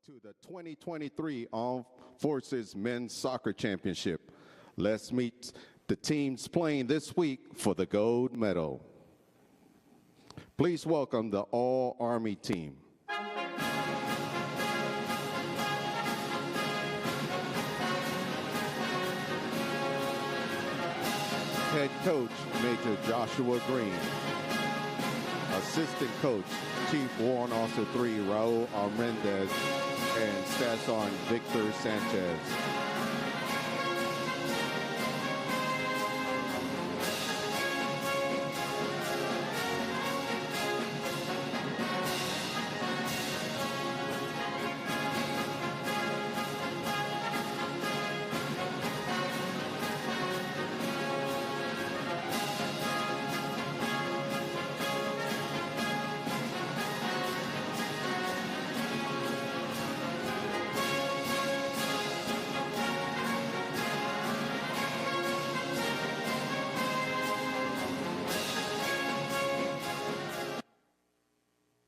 Welcome to the 2023 Armed Forces Men's Soccer Championship. Let's meet the teams playing this week for the gold medal. Please welcome the All-Army team. Head coach, Major Joshua Green. Assistant coach, Chief Warrant Officer 3, Raul Armendez, and Staff Sergeant Victor Sanchez.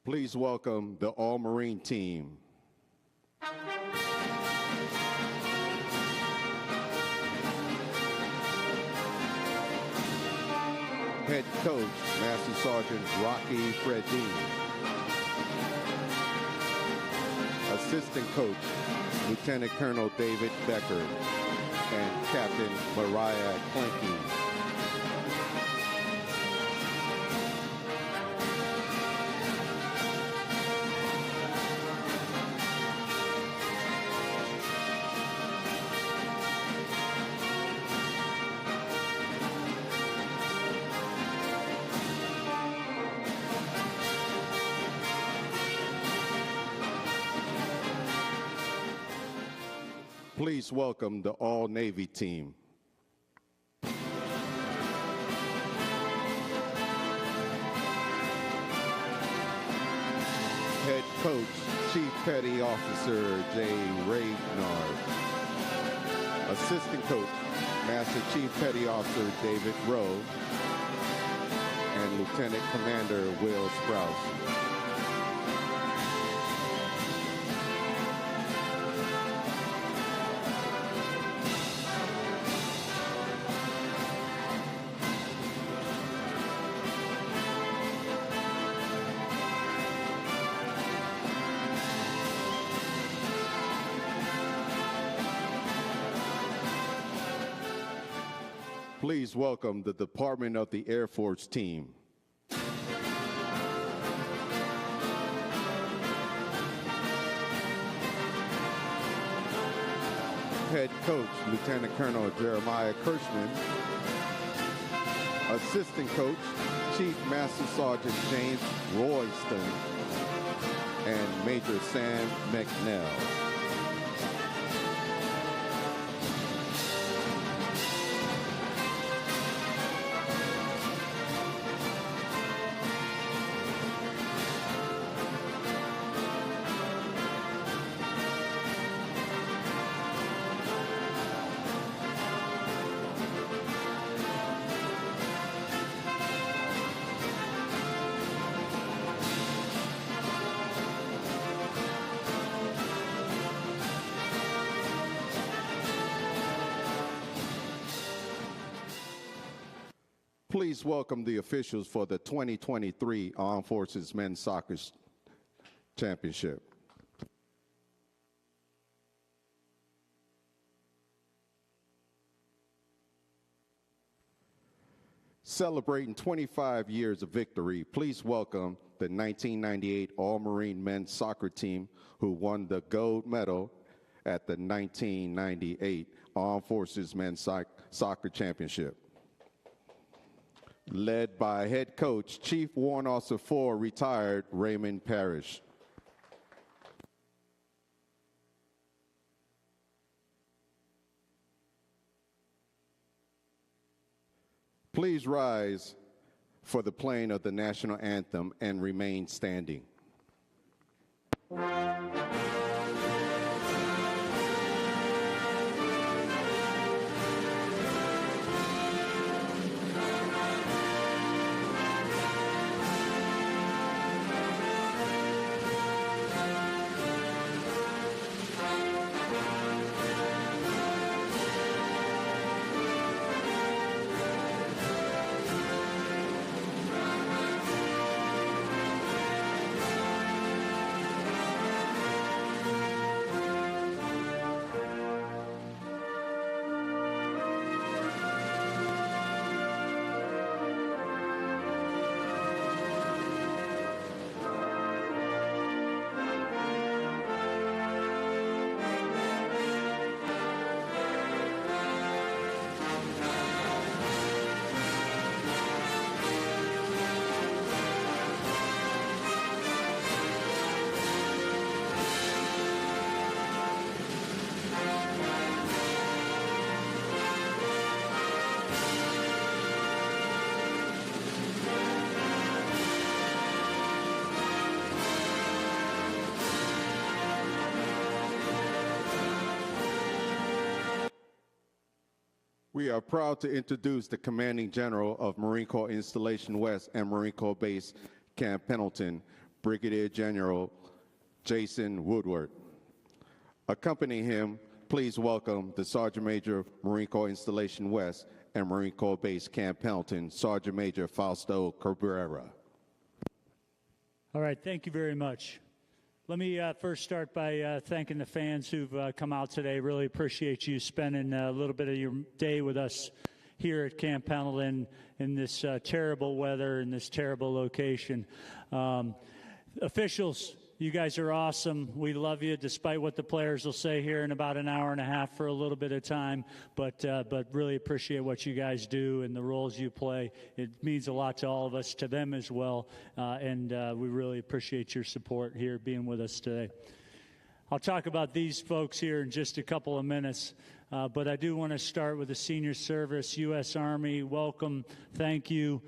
Please welcome the All-Marine team. Head coach, Master Sergeant Rocky Fredine. Assistant coach, Lieutenant Colonel David Becker and Captain Mariah Clanky. Please welcome the All-Navy team. Head coach, Chief Petty Officer Jay Raynard. Assistant coach, Master Chief Petty Officer David Rowe. And Lieutenant Commander Will Sprouse. Please welcome the Department of the Air Force team. Head coach, Lieutenant Colonel Jeremiah Kirschman. Assistant coach, Chief Master Sergeant James Royston and Major Sam McNell. Please welcome the officials for the 2023 Armed Forces Men's Soccer Championship. Celebrating 25 years of victory, please welcome the 1998 All-Marine men's soccer team who won the gold medal at the 1998 Armed Forces Men's Soccer Championship. Led by head coach, Chief Warrant Officer 4, retired Raymond Parrish. Please rise for the playing of the national anthem and remain standing. We are proud to introduce the Commanding General of Marine Corps Installation West and Marine Corps Base Camp Pendleton, Brigadier General Jason Woodward. Accompanying him, please welcome the Sergeant Major, Marine Corps Installation West and Marine Corps Base Camp Pendleton, Sergeant Major Fausto Cabrera. All right, thank you very much. Let me first start by thanking the fans who've come out today. Really appreciate you spending a little bit of your day with us here at Camp Pendleton in this terrible weather, in this terrible location. Officials, you guys are awesome. We love you, despite what the players will say here in about an hour and a half for a little bit of time. But really appreciate what you guys do and the roles you play. It means a lot to all of us, to them as well. And we really appreciate your support here, being with us today. I'll talk about these folks here in just a couple of minutes. But I do want to start with the senior service, U.S. Army. Welcome. Thank you.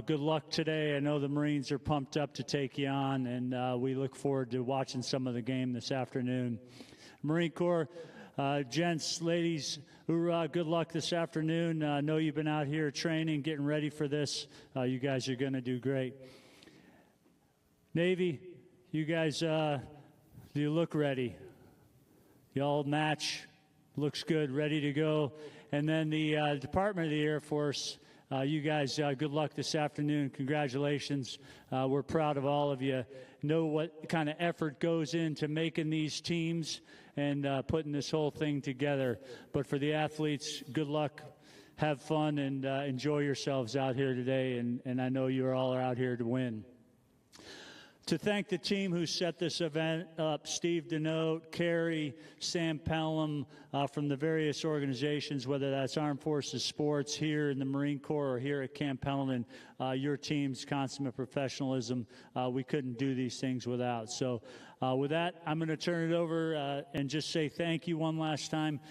Good luck today. I know the Marines are pumped up to take you on, and we look forward to watching some of the game this afternoon. Marine Corps, gents, ladies, hoorah, good luck this afternoon. I know you've been out here training, getting ready for this. You guys are going to do great. Navy, you guys, you look ready. Y'all match. Looks good, ready to go. And then the Department of the Air Force, you guys, good luck this afternoon. Congratulations. We're proud of all of you. Know what kind of effort goes into making these teams and putting this whole thing together. But for the athletes, good luck. Have fun and enjoy yourselves out here today. And I know you all are out here to win. To thank the team who set this event up, Steve Denote, Carrie, Sam Pelham, from the various organizations, whether that's Armed Forces Sports here in the Marine Corps or here at Camp Pendleton, your team's consummate professionalism, we couldn't do these things without. So with that, I'm going to turn it over and just say thank you one last time.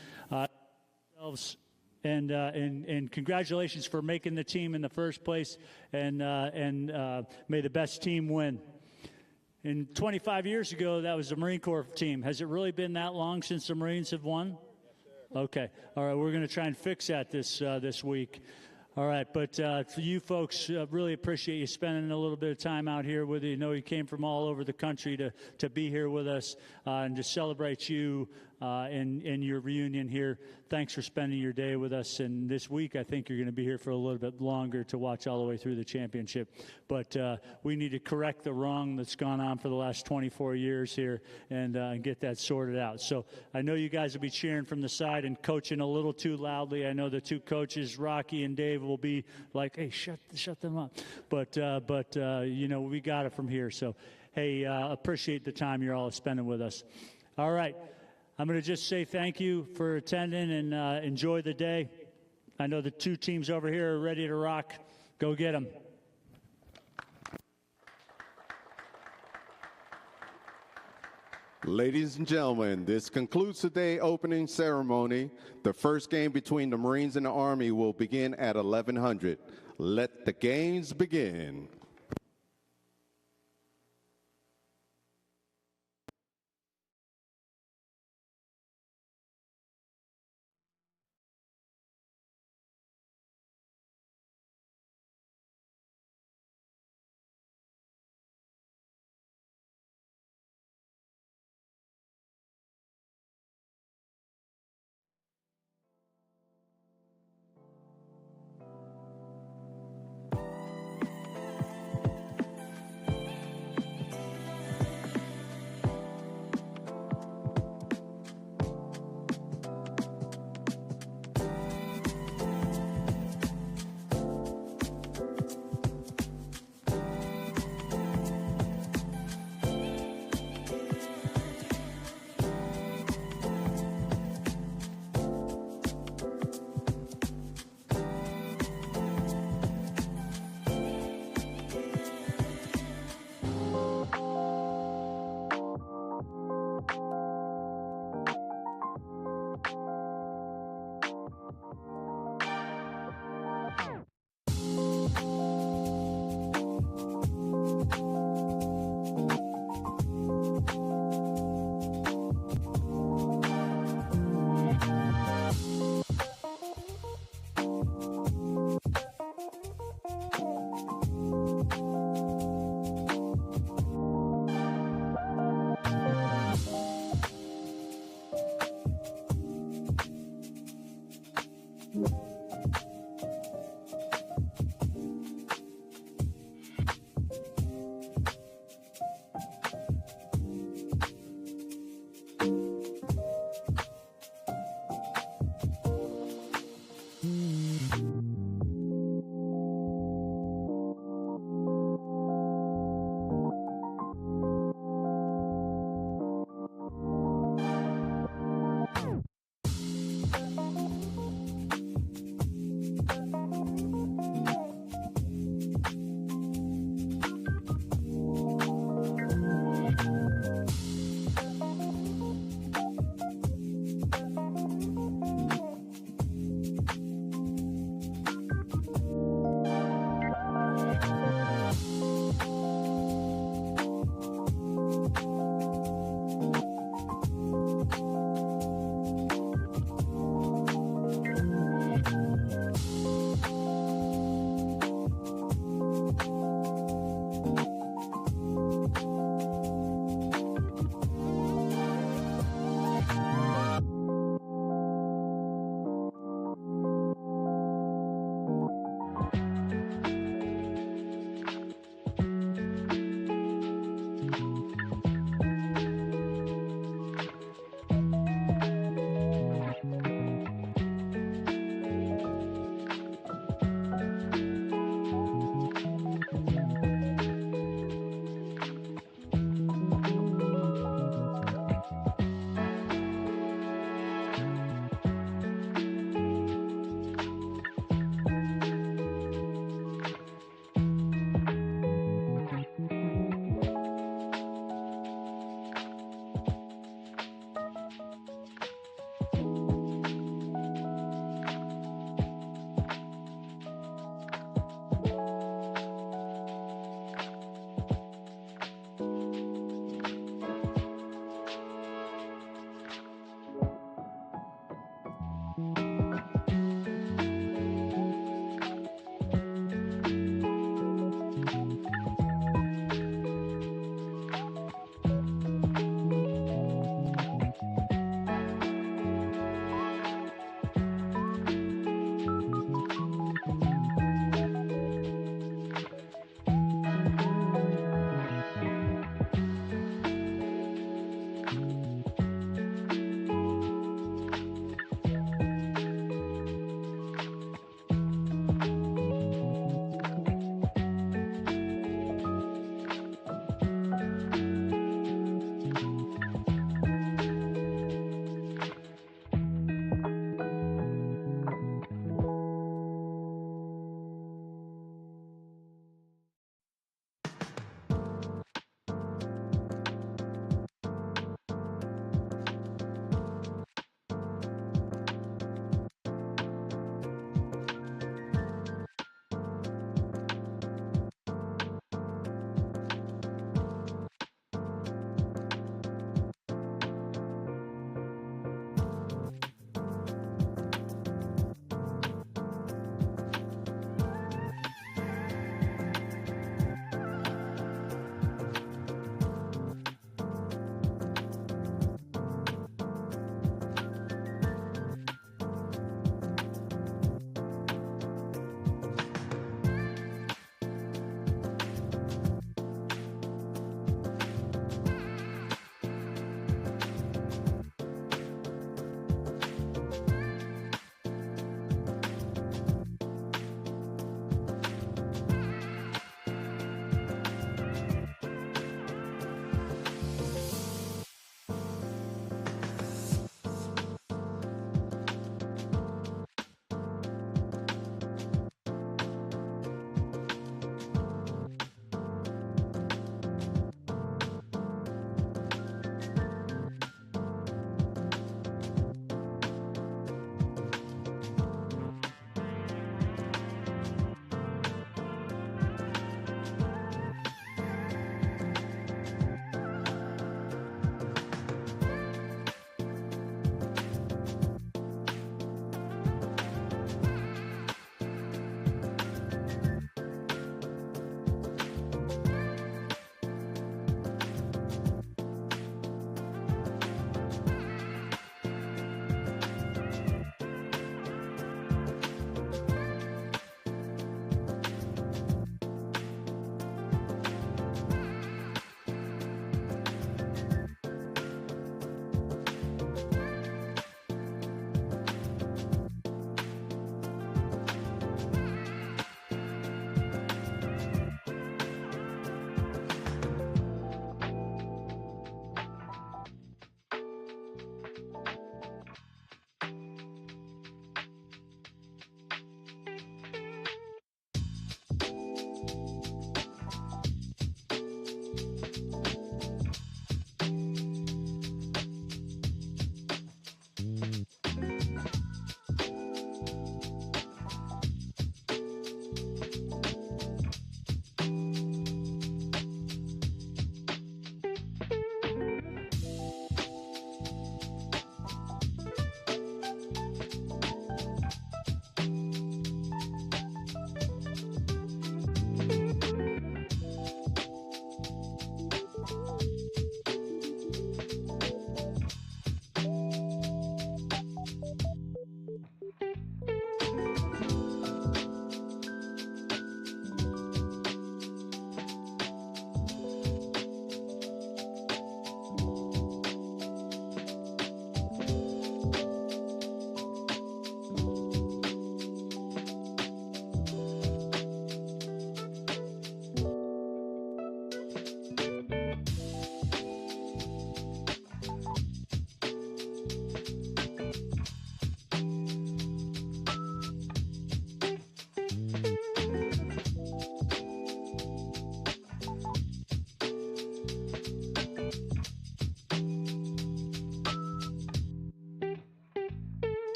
And congratulations for making the team in the first place, and may the best team win. And 25 years ago, that was the Marine Corps team. Has it really been that long since the Marines have won? Yes, sir. Okay. All right. We're going to try and fix that this week. All right. But for you folks, really appreciate you spending a little bit of time out here with you. You know, you came from all over the country to be here with us and to celebrate you in your reunion here. Thanks for spending your day with us. And this week, I think you're going to be here for a little bit longer to watch all the way through the championship. But we need to correct the wrong that's gone on for the last 24 years here and get that sorted out. So I know you guys will be cheering from the side and coaching a little too loudly. I know the two coaches, Rocky and Dave, will be like, hey, shut them up. But you know, we got it from here. So, hey, appreciate the time you're all spending with us. All right. I'm going to just say thank you for attending and enjoy the day. I know the two teams over here are ready to rock. Go get them. Ladies and gentlemen, this concludes today's opening ceremony. The first game between the Marines and the Army will begin at 1100. Let the games begin.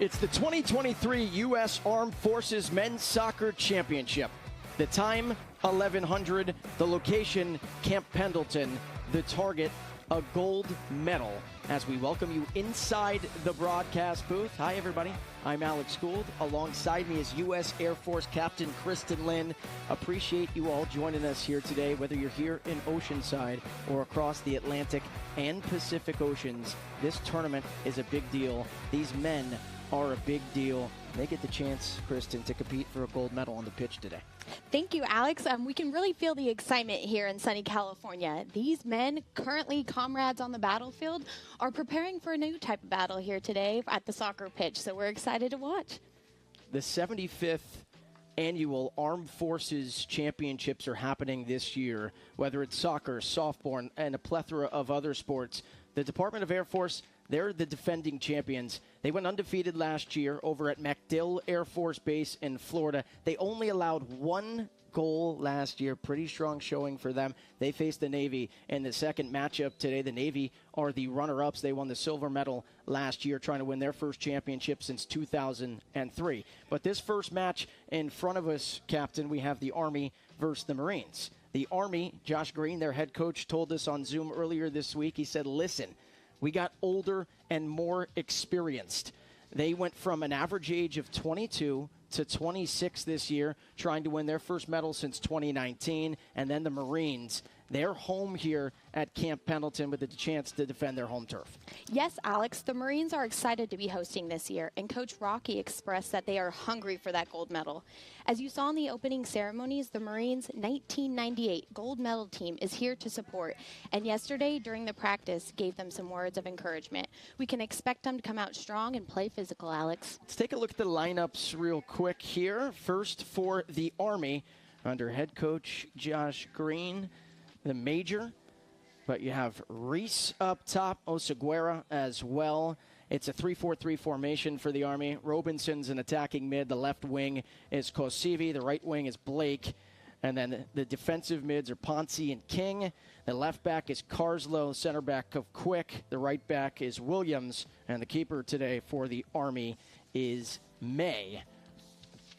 It's the 2023 U.S. Armed Forces Men's Soccer Championship. The time, 1100. The location, Camp Pendleton. The target, a gold medal. As we welcome you inside the broadcast booth. Hi, everybody. I'm Alex Gould. Alongside me is U.S. Air Force Captain Kristen Lynn. Appreciate you all joining us here today, whether you're here in Oceanside or across the Atlantic and Pacific Oceans. This tournament is a big deal. These men are a big deal. They get the chance, Kristen, to compete for a gold medal on the pitch today. Thank you, Alex. We can really feel the excitement here in sunny California. These men, currently comrades on the battlefield, are preparing for a new type of battle here today at the soccer pitch, so we're excited to watch. The 75th annual Armed Forces Championships are happening this year, whether it's soccer, softball, and a plethora of other sports. The Department of Air Force, they're the defending champions. They went undefeated last year over at MacDill Air Force Base in Florida. They only allowed one goal last year. Pretty strong showing for them. They faced the Navy in the second matchup today. The Navy are the runner-ups. They won the silver medal last year, trying to win their first championship since 2003. But this first match in front of us, Captain, we have the Army versus the Marines. The Army, Josh Green, their head coach, told us on Zoom earlier this week, he said, listen, we got older and more experienced. They went from an average age of 22 to 26 this year, trying to win their first medal since 2019. And then the Marines, they're home here at Camp Pendleton with the chance to defend their home turf. Yes, Alex, the Marines are excited to be hosting this year, and Coach Rocky expressed that they are hungry for that gold medal. As you saw in the opening ceremonies, the Marines' 1998 gold medal team is here to support, and yesterday during the practice gave them some words of encouragement. We can expect them to come out strong and play physical, Alex. Let's take a look at the lineups real quick here. First for the Army, under head coach Josh Green, the major, but you have Reese up top, Oseguera as well. It's a 3-4-3 formation for the Army. Robinson's an attacking mid. The left wing is Kosivi. The right wing is Blake. And then the defensive mids are Ponce and King. The left back is Carslow, center back of Quick. The right back is Williams. And the keeper today for the Army is May.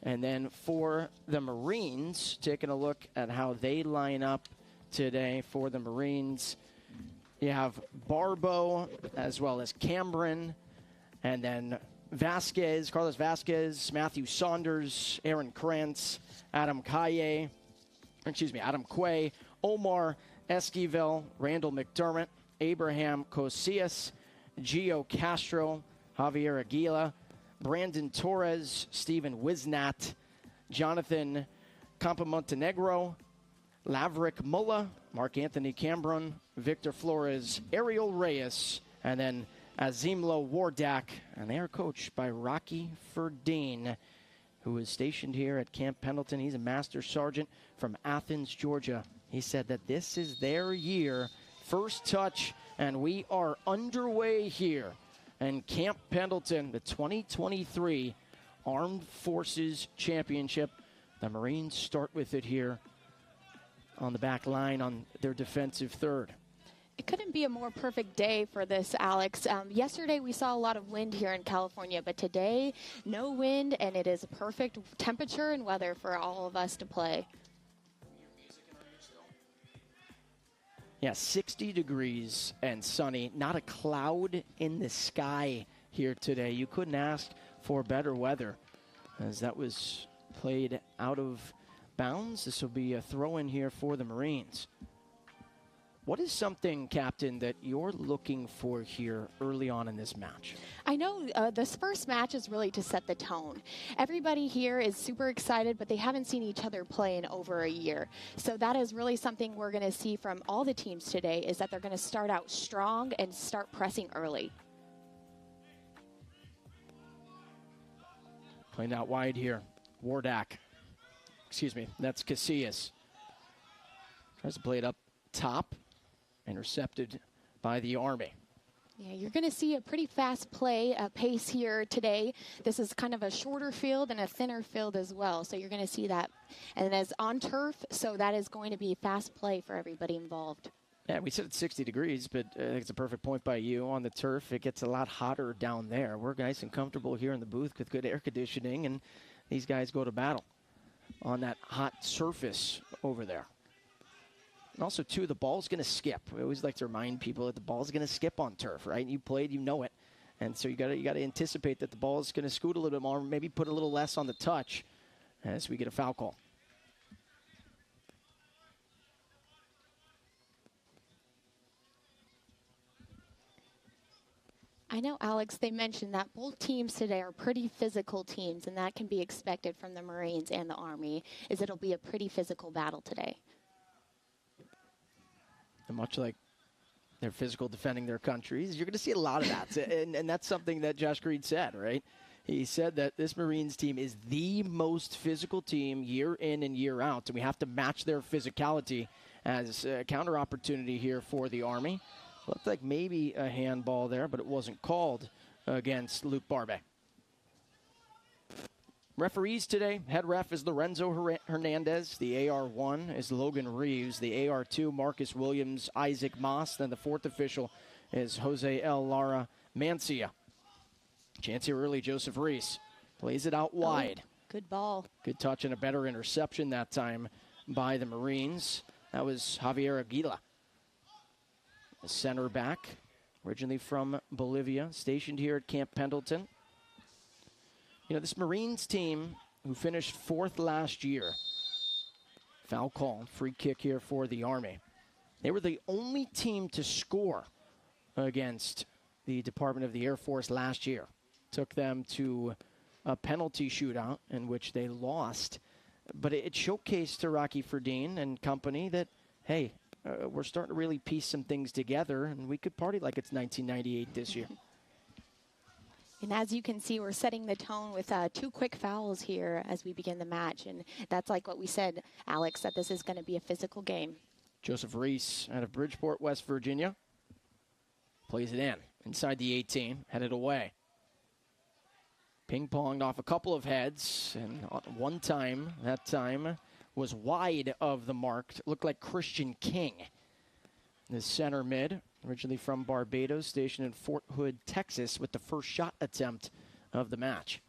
And then for the Marines, taking a look at how they line up today for the Marines, you have Barbo as well as Cameron, and then Vasquez, Carlos Vasquez, Matthew Saunders, Aaron Krantz, Adam Quay, Omar Esquivel, Randall McDermott, Abraham Cosias, Gio Castro, Javier Aguila, Brandon Torres, Stephen Wisnat, Jonathan Campamontenegro, Laverick Mulla, Mark Anthony Cambron, Victor Flores, Ariel Reyes, and then Azimlo Wardak. And they are coached by Rocky Ferdine, who is stationed here at Camp Pendleton. He's a master sergeant from Athens, Georgia. He said that this is their year, first touch, and we are underway here in Camp Pendleton, the 2023 Armed Forces Championship. The Marines start with it here on the back line on their defensive third. It couldn't be a more perfect day for this, Alex. Yesterday we saw a lot of wind here in California, but today no wind, and it is a perfect temperature and weather for all of us to play. Yeah, 60 degrees and sunny. Not a cloud in the sky here today. You couldn't ask for better weather, as that was played out of bounds. This will be a throw-in here for the Marines. What is something, Captain, that you're looking for here early on in this match? I know this first match is really to set the tone. Everybody here is super excited, but they haven't seen each other play in over a year. So that is really something we're going to see from all the teams today, is that they're going to start out strong and start pressing early. Playing out wide here. Wardak. That's Casillas. Tries to play it up top. Intercepted by the Army. Yeah, you're going to see a pretty fast play pace here today. This is kind of a shorter field and a thinner field as well. So you're going to see that. And as on turf, so that is going to be fast play for everybody involved. Yeah, we said it's 60 degrees, but I think it's a perfect point by you. On the turf, it gets a lot hotter down there. We're nice and comfortable here in the booth with good air conditioning, and these guys go to battle on that hot surface over there. And also, too, the ball's going to skip. We always like to remind people that the ball's going to skip on turf, right? You played, you know it. And so you got to anticipate that the ball is going to scoot a little bit more, maybe put a little less on the touch as we get a foul call. I know, Alex, they mentioned that both teams today are pretty physical teams, and that can be expected from the Marines and the Army, is it'll be a pretty physical battle today. And much like they're physical defending their countries, you're going to see a lot of that. and that's something that Josh Green said, right? He said that this Marines team is the most physical team year in and year out, and we have to match their physicality as a counter opportunity here for the Army. Looked like maybe a handball there, but it wasn't called against Luke Barbe. Referees today, head ref is Lorenzo Hernandez. The AR1 is Logan Reeves. The AR2, Marcus Williams, Isaac Moss. Then the fourth official is Jose L. Lara Mancia. Chance here early, Joseph Reese plays it out wide. Good ball. Good touch and a better interception that time by the Marines. That was Javier Aguila. The center back, originally from Bolivia, stationed here at Camp Pendleton. You know, this Marines team who finished fourth last year, foul call, free kick here for the Army. They were the only team to score against the Department of the Air Force last year. Took them to a penalty shootout in which they lost. But it showcased to Rocky Ferdine and company that, hey, we're starting to really piece some things together, and we could party like it's 1998 this year. And as you can see, we're setting the tone with 2 quick fouls here as we begin the match. And that's like what we said, Alex, that this is going to be a physical game. Joseph Reese out of Bridgeport, West Virginia. Plays it in. Inside the 18, headed away. Ping-ponged off a couple of heads, and one time, that time, was wide of the mark. Looked like Christian King. The center mid, originally from Barbados, stationed in Fort Hood, Texas, with the first shot attempt of the match.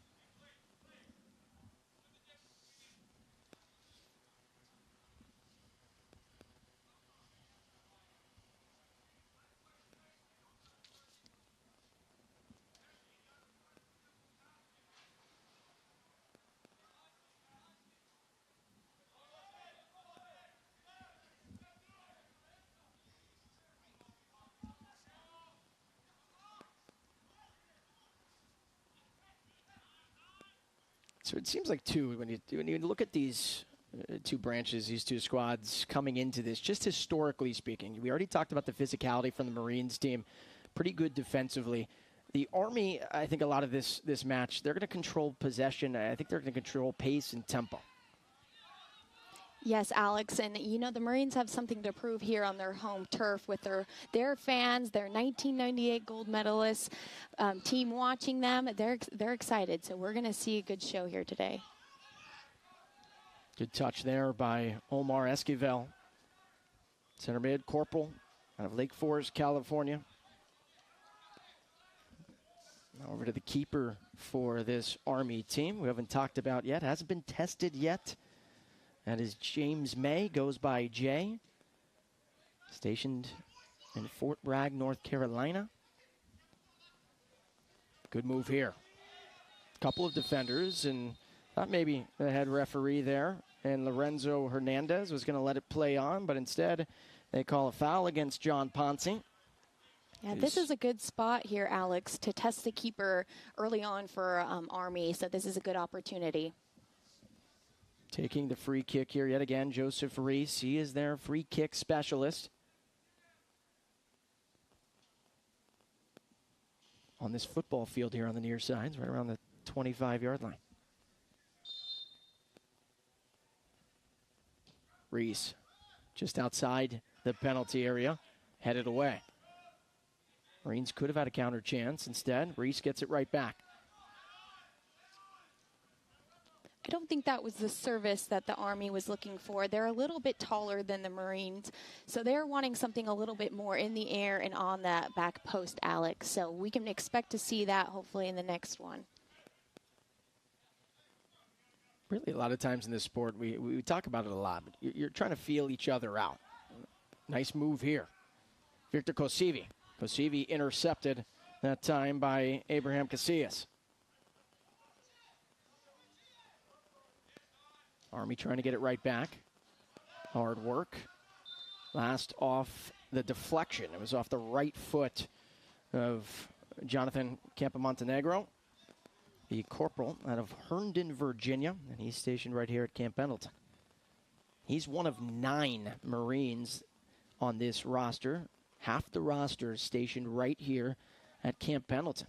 So it seems like, too, when you look at these two branches, these two squads coming into this, just historically speaking, we already talked about the physicality from the Marines team, pretty good defensively. The Army, I think a lot of this match, they're going to control possession. I think they're going to control pace and tempo. Yes, Alex, and you know the Marines have something to prove here on their home turf with their fans, their 1998 gold medalists, team watching them. They're excited, so we're going to see a good show here today. Good touch there by Omar Esquivel. Center mid, Corporal, out of Lake Forest, California. Now over to the keeper for this Army team. We haven't talked about yet, hasn't been tested yet. That is James May, goes by Jay. Stationed in Fort Bragg, North Carolina. Good move here. Couple of defenders, and thought maybe the head referee there, and Lorenzo Hernandez was going to let it play on, but instead they call a foul against John Ponce. Yeah, this is a good spot here, Alex, to test the keeper early on for Army, so this is a good opportunity. Taking the free kick here yet again, Joseph Reese. He is their free kick specialist. On this football field here on the near sides, right around the 25-yard line. Reese just outside the penalty area, headed away. Marines could have had a counter chance. Instead, Reese gets it right back. I don't think that was the service that the Army was looking for. They're a little bit taller than the Marines, so they're wanting something a little bit more in the air and on that back post, Alex. So we can expect to see that hopefully in the next one. Really, a lot of times in this sport, we talk about it a lot, but you're trying to feel each other out. Nice move here. Victor Kosivi. Kosivi intercepted that time by Abraham Casillas. Army trying to get it right back. Hard work. Last off the deflection. It was off the right foot of Jonathan Campamontenegro, the corporal out of Herndon, Virginia, and he's stationed right here at Camp Pendleton. He's one of 9 Marines on this roster. Half the roster is stationed right here at Camp Pendleton.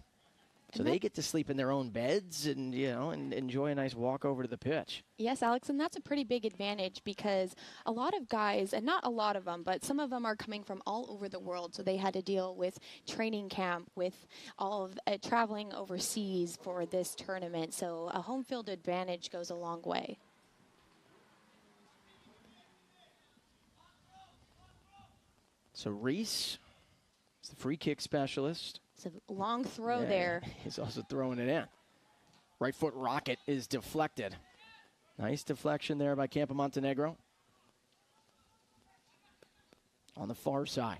So they get to sleep in their own beds and, and enjoy a nice walk over to the pitch. Yes, Alex, and that's a pretty big advantage because a lot of guys, and not a lot of them, but some of them are coming from all over the world. So they had to deal with training camp, with all of traveling overseas for this tournament. So a home field advantage goes a long way. So Reese is the free kick specialist. It's a long throw there. He's also throwing it in. Right foot rocket is deflected. Nice deflection there by Campamontenegro. On the far side.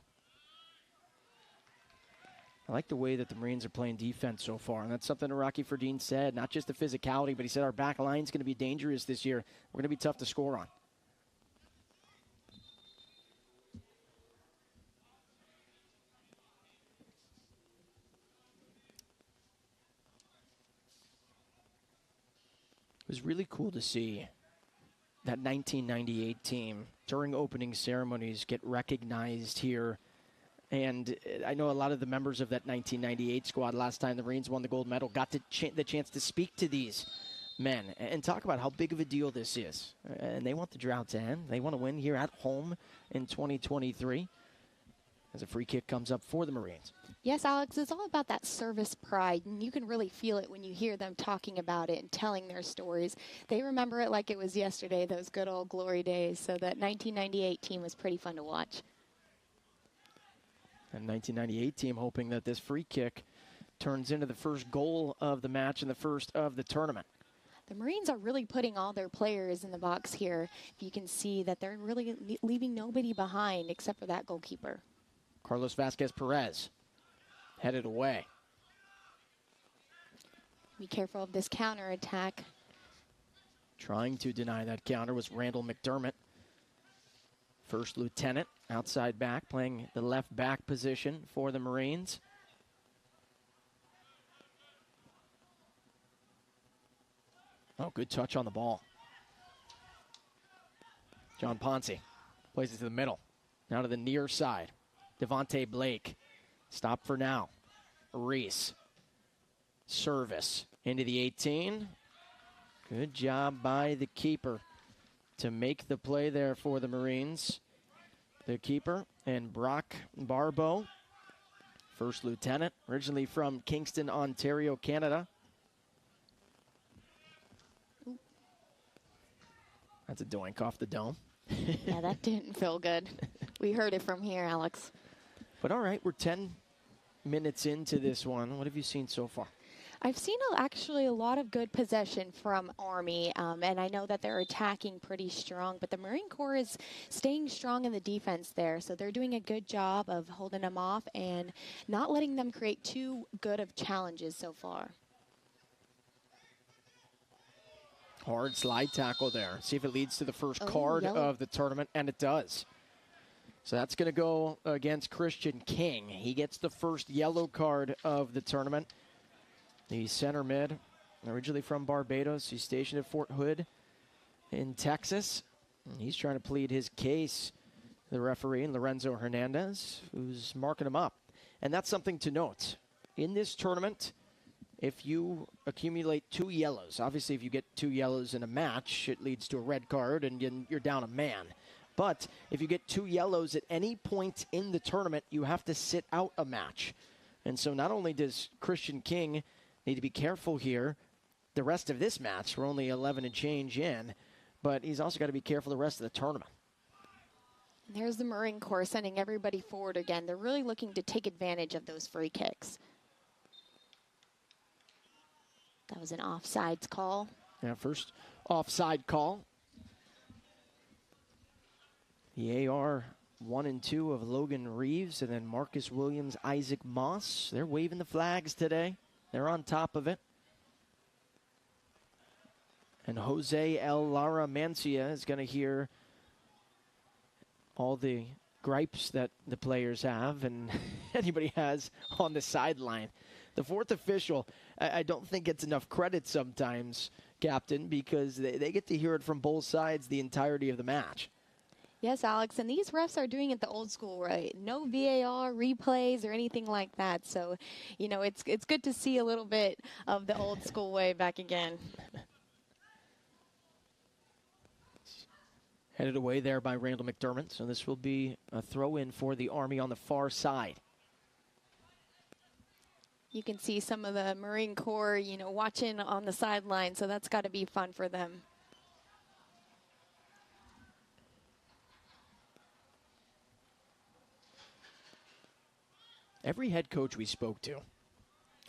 I like the way that the Marines are playing defense so far, and that's something Rocky Ferdine said. Not just the physicality, but he said our back line's going to be dangerous this year. We're going to be tough to score on. It was really cool to see that 1998 team during opening ceremonies get recognized here. And I know a lot of the members of that 1998 squad, last time the Marines won the gold medal, got the chance to speak to these men and talk about how big of a deal this is. And they want the drought to end. They want to win here at home in 2023 as a free kick comes up for the Marines. Yes, Alex, it's all about that service pride, and you can really feel it when you hear them talking about it and telling their stories. They remember it like it was yesterday, those good old glory days. So that 1998 team was pretty fun to watch. And 1998 team hoping that this free kick turns into the first goal of the match and the first of the tournament. The Marines are really putting all their players in the box here. You can see that they're really leaving nobody behind except for that goalkeeper. Carlos Vasquez Perez headed away. Be careful of this counterattack. Trying to deny that counter was Randall McDermott. First lieutenant, outside back, playing the left back position for the Marines. Oh, good touch on the ball. John Ponce plays it to the middle. Now to the near side. Devontae Blake. Stop for now. Reese. Service into the 18. Good job by the keeper to make the play there for the Marines. The keeper and Brock Barbeau, first lieutenant, originally from Kingston, Ontario, Canada. That's a doink off the dome. Yeah, that didn't feel good. We heard it from here, Alex. But all right, we're 10 minutes into this one. What have you seen so far? I've seen actually a lot of good possession from Army, and I know that they're attacking pretty strong, but the Marine Corps is staying strong in the defense there, so they're doing a good job of holding them off and not letting them create too good of challenges so far. Hard slide tackle there. See if it leads to the first card of the tournament, and it does. So that's going to go against Christian King. He gets the first yellow card of the tournament. The center mid, originally from Barbados. He's stationed at Fort Hood in Texas. And he's trying to plead his case. The referee, Lorenzo Hernandez, who's marking him up. And that's something to note. In this tournament, if you accumulate 2 yellows, obviously if you get 2 yellows in a match, it leads to a red card and you're down a man. But if you get 2 yellows at any point in the tournament, you have to sit out a match. And so not only does Christian King need to be careful here the rest of this match. We're only 11 and change in, but he's also got to be careful the rest of the tournament. There's the Marine Corps sending everybody forward again. They're really looking to take advantage of those free kicks. That was an offsides call. Yeah, first offside call. The AR 1 and 2 of Logan Reeves, and then Marcus Williams, Isaac Moss. They're waving the flags today. They're on top of it. And Jose El Lara Mancia is going to hear all the gripes that the players have and anybody has on the sideline. The fourth official, I don't think gets enough credit sometimes, Captain, because they get to hear it from both sides the entirety of the match. Yes, Alex, and these refs are doing it the old school way. No VAR replays or anything like that. So, it's good to see a little bit of the old school way back again. Headed away there by Randall McDermott. So this will be a throw-in for the Army on the far side. You can see some of the Marine Corps, watching on the sideline. So that's got to be fun for them. Every head coach we spoke to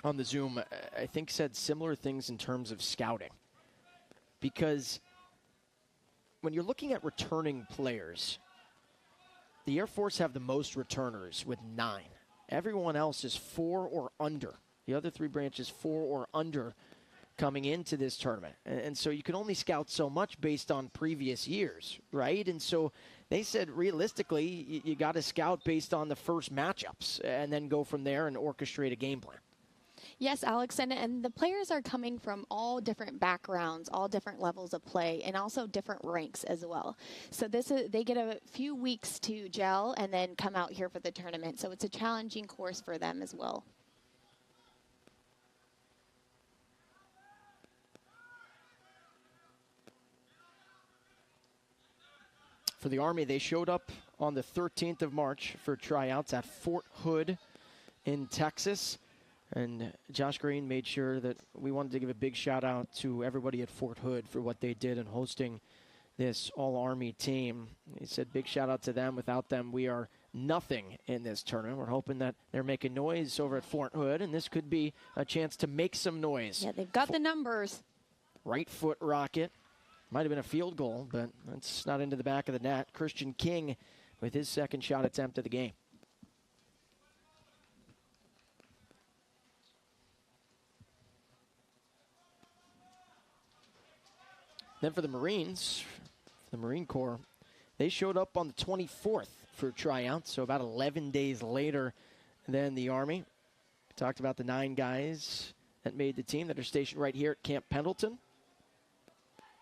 on the Zoom, I think, said similar things in terms of scouting. Because when you're looking at returning players, the Air Force have the most returners with 9. Everyone else is 4 or under. The other 3 branches 4 or under coming into this tournament. And so you can only scout so much based on previous years, right? And so they said realistically, you got to scout based on the first matchups and then go from there and orchestrate a game plan. Yes, Alex, and the players are coming from all different backgrounds, all different levels of play, and also different ranks as well. So they get a few weeks to gel and then come out here for the tournament. So it's a challenging course for them as well. For the Army, they showed up on the 13th of March for tryouts at Fort Hood in Texas. And Josh Green made sure that we wanted to give a big shout out to everybody at Fort Hood for what they did in hosting this All-Army team. He said big shout out to them. Without them, we are nothing in this tournament. We're hoping that they're making noise over at Fort Hood, and this could be a chance to make some noise. Yeah, they've got the numbers. Right foot rocket. Might have been a field goal, but it's not into the back of the net. Christian King with his second shot attempt of the game. Then for the Marines, the Marine Corps, they showed up on the 24th for tryouts, so about 11 days later than the Army. We talked about the 9 guys that made the team that are stationed right here at Camp Pendleton.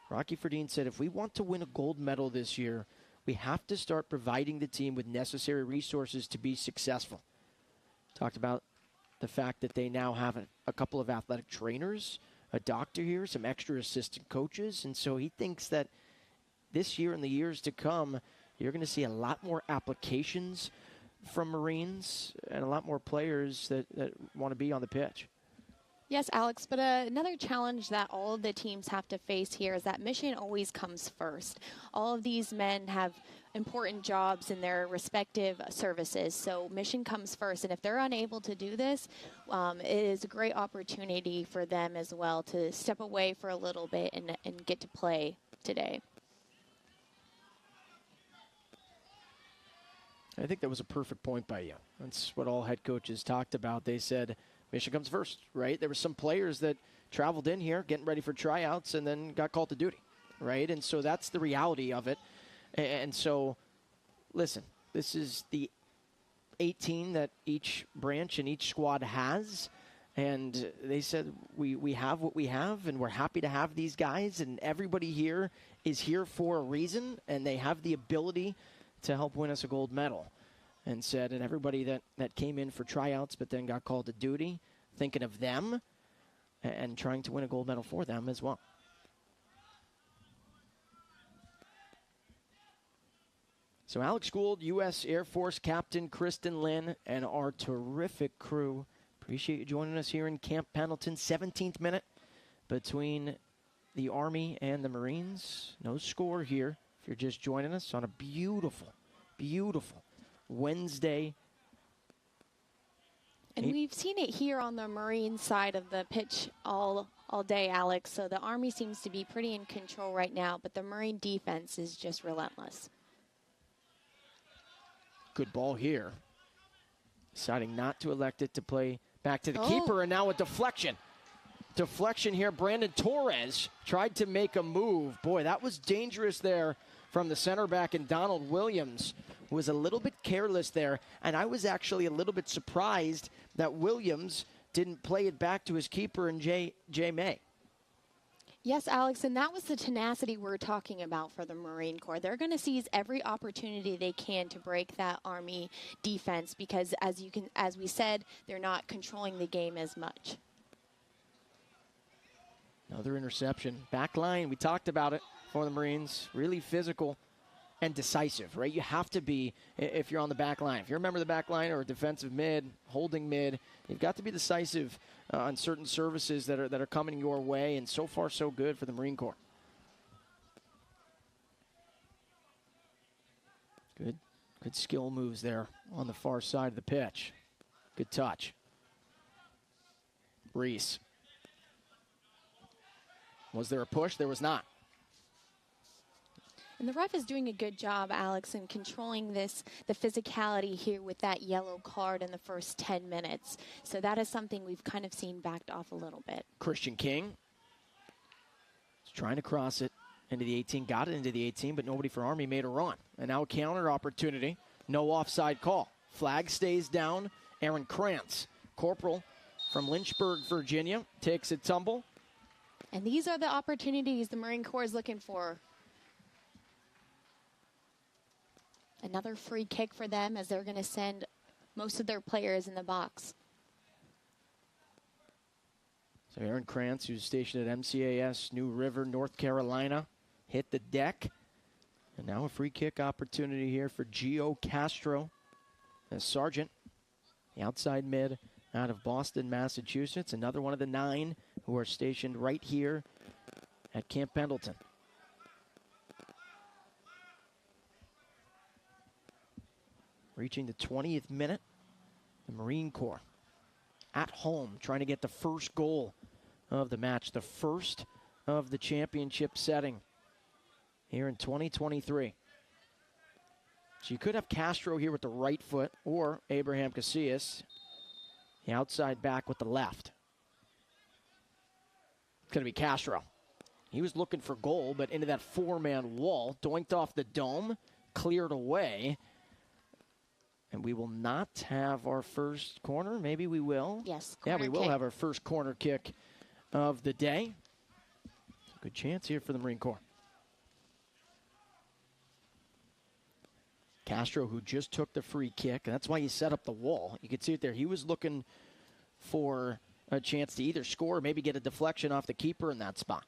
Rocky Ferdine said, if we want to win a gold medal this year, we have to start providing the team with necessary resources to be successful. Talked about the fact that they now have a couple of athletic trainers, a doctor here, some extra assistant coaches, and so he thinks that this year and the years to come, you're going to see a lot more applications from Marines and a lot more players that want to be on the pitch. Yes, Alex, but another challenge that all of the teams have to face here is that mission always comes first. All of these men have important jobs in their respective services, so mission comes first. And if they're unable to do this, it is a great opportunity for them as well to step away for a little bit and get to play today. I think that was a perfect point by you. That's what all head coaches talked about. They said mission comes first, right? There were some players that traveled in here getting ready for tryouts and then got called to duty, right? And so that's the reality of it. And so, listen, this is the 18 that each branch and each squad has. And they said, we have what we have, and we're happy to have these guys. And everybody here is here for a reason, and they have the ability to help win us a gold medal. And said, and everybody that came in for tryouts but then got called to duty, thinking of them and trying to win a gold medal for them as well. So Alex Gould, U.S. Air Force Captain Kristen Lynn, and our terrific crew. Appreciate you joining us here in Camp Pendleton. 17th minute. between the Army and the Marines. No score here if you're just joining us on a beautiful, beautiful Wednesday. And we've seen it here on the Marine side of the pitch all day, Alex. So the Army seems to be pretty in control right now, but the Marine defense is just relentless. Good ball here. Deciding not to elect it to play back to the keeper, and now a deflection. Deflection here. Brandon Torres tried to make a move. Boy, that was dangerous there from the center back, and Donald Williams was a little bit careless there. And I was actually a little bit surprised that Williams didn't play it back to his keeper and Jay May. Yes, Alex, and that was the tenacity we're talking about for the Marine Corps. They're going to seize every opportunity they can to break that Army defense because, as we said, they're not controlling the game as much. Another interception. Back line, we talked about it for the Marines. Really physical and decisive, right? You have to be if you're on the back line. If you're a member of the back line or a defensive mid, holding mid, you've got to be decisive on certain services that are coming your way, and so far so good for the Marine Corps. Good skill moves there on the far side of the pitch. Good touch. Reese. Was there a push? There was not. And the ref is doing a good job, Alex, in controlling the physicality here with that yellow card in the first 10 minutes. So that is something we've kind of seen backed off a little bit. Christian King is trying to cross it into the 18, got it into the 18, but nobody for Army made a run. And now a counter opportunity, no offside call. Flag stays down. Aaron Krantz, corporal from Lynchburg, Virginia, takes a tumble. And these are the opportunities the Marine Corps is looking for. Another free kick for them as they're going to send most of their players in the box. So Aaron Krantz, who's stationed at MCAS New River, North Carolina, hit the deck. And now a free kick opportunity here for Gio Castro as Sergeant, the outside mid out of Boston, Massachusetts. Another one of the 9 who are stationed right here at Camp Pendleton. Reaching the 20th minute, the Marine Corps at home trying to get the first goal of the match, the first of the championship setting here in 2023. So you could have Castro here with the right foot or Abraham Casillas, the outside back with the left. It's going to be Castro. He was looking for goal, but into that 4-man wall, doinked off the dome, cleared away. And we will not have our first corner. Maybe we will. Yes. Yeah, we will have our first corner kick of the day. Good chance here for the Marine Corps. Castro, who just took the free kick, and that's why he set up the wall. You can see it there. He was looking for a chance to either score or maybe get a deflection off the keeper in that spot.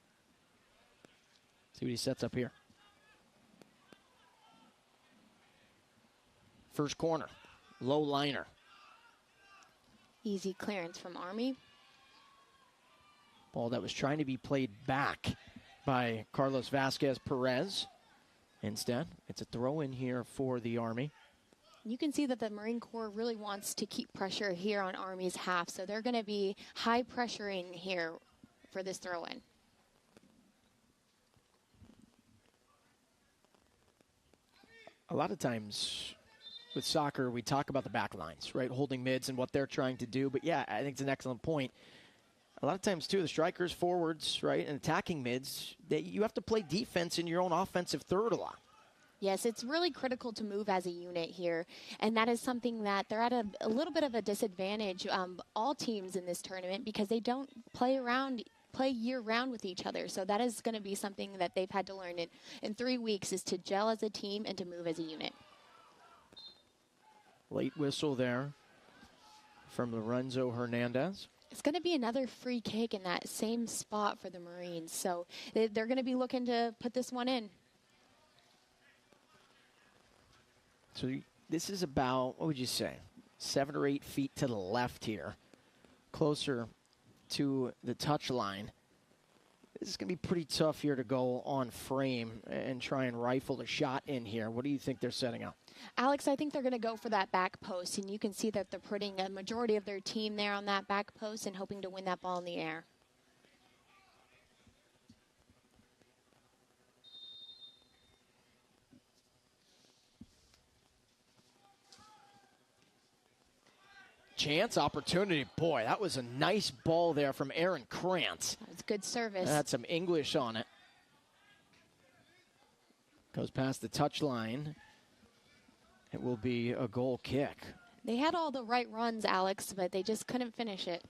See what he sets up here. First corner, low liner. Easy clearance from Army. Ball that was trying to be played back by Carlos Vasquez Perez. Instead, it's a throw in here for the Army. You can see that the Marine Corps really wants to keep pressure here on Army's half, so they're going to be high pressuring here for this throw in. A lot of times with soccer, we talk about the back lines, right? Holding mids and what they're trying to do. But yeah, I think it's an excellent point. A lot of times, too, the strikers, forwards, right, and attacking mids, you have to play defense in your own offensive third a lot. Yes, it's really critical to move as a unit here, and that is something that they're at a little bit of a disadvantage, all teams in this tournament, because they don't play year-round with each other. So that is going to be something that they've had to learn in 3 weeks, is to gel as a team and to move as a unit. Late whistle there from Lorenzo Hernandez. It's going to be another free kick in that same spot for the Marines. So they're going to be looking to put this one in. So this is about, what would you say, 7 or 8 feet to the left here, closer to the touch line. This is going to be pretty tough here to go on frame and try and rifle a shot in here. What do you think they're setting up? Alex, I think they're going to go for that back post, and you can see that they're putting a majority of their team there on that back post and hoping to win that ball in the air. Chance, opportunity. Boy, that was a nice ball there from Aaron Krantz. That's good service. That had some English on it. Goes past the touch line. It will be a goal kick. They had all the right runs, Alex, but they just couldn't finish it.